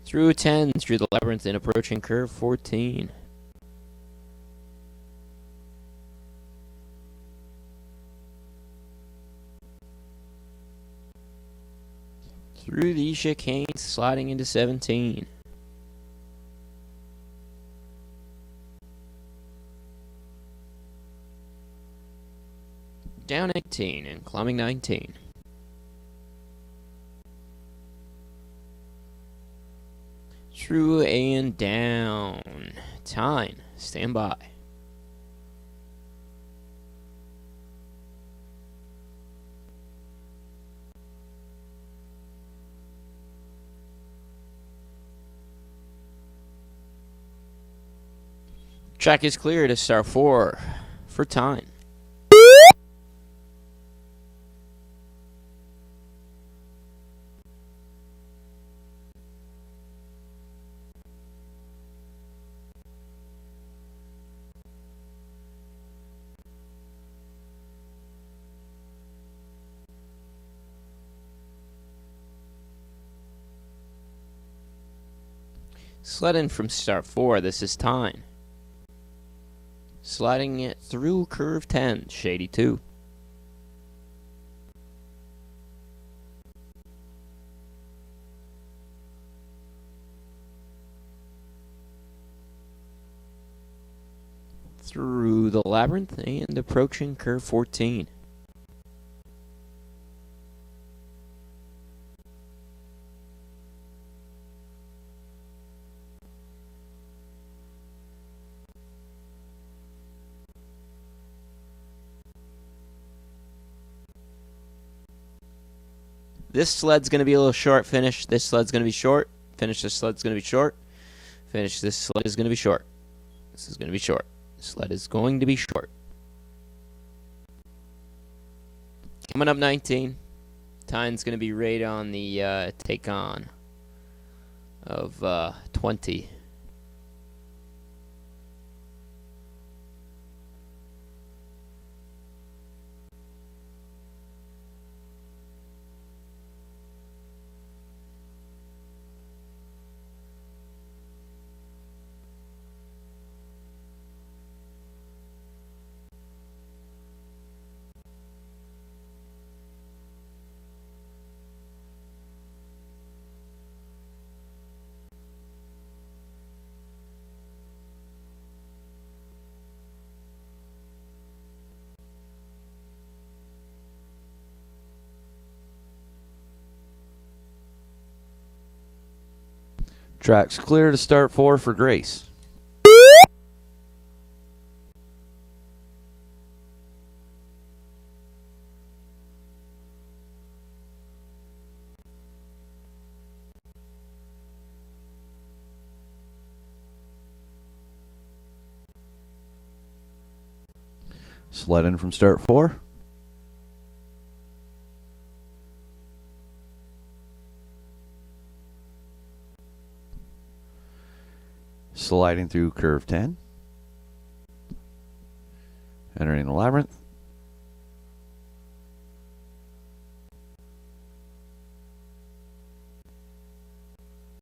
Through 10, through the labyrinth and approaching curve 14. Through the chicane, sliding into 17. Down 18 and climbing 19. Through and down. Tyne, stand by. Track is clear to star 4 for Tyne. Sled in from star 4, this is Tyne. Sliding it through curve 10, Shady 2. Through the labyrinth and approaching curve 14. This sled's going to be a little short finish. This sled's going to be short. Finish this sled's going to be short. Finish this sled is going to be short. This is going to be short. This sled is going to be short. Coming up 19. Tyne's going to be right on the take on of 20. Track's clear to start 4 for Grace. Sled in from start 4. Sliding through curve 10. Entering the labyrinth.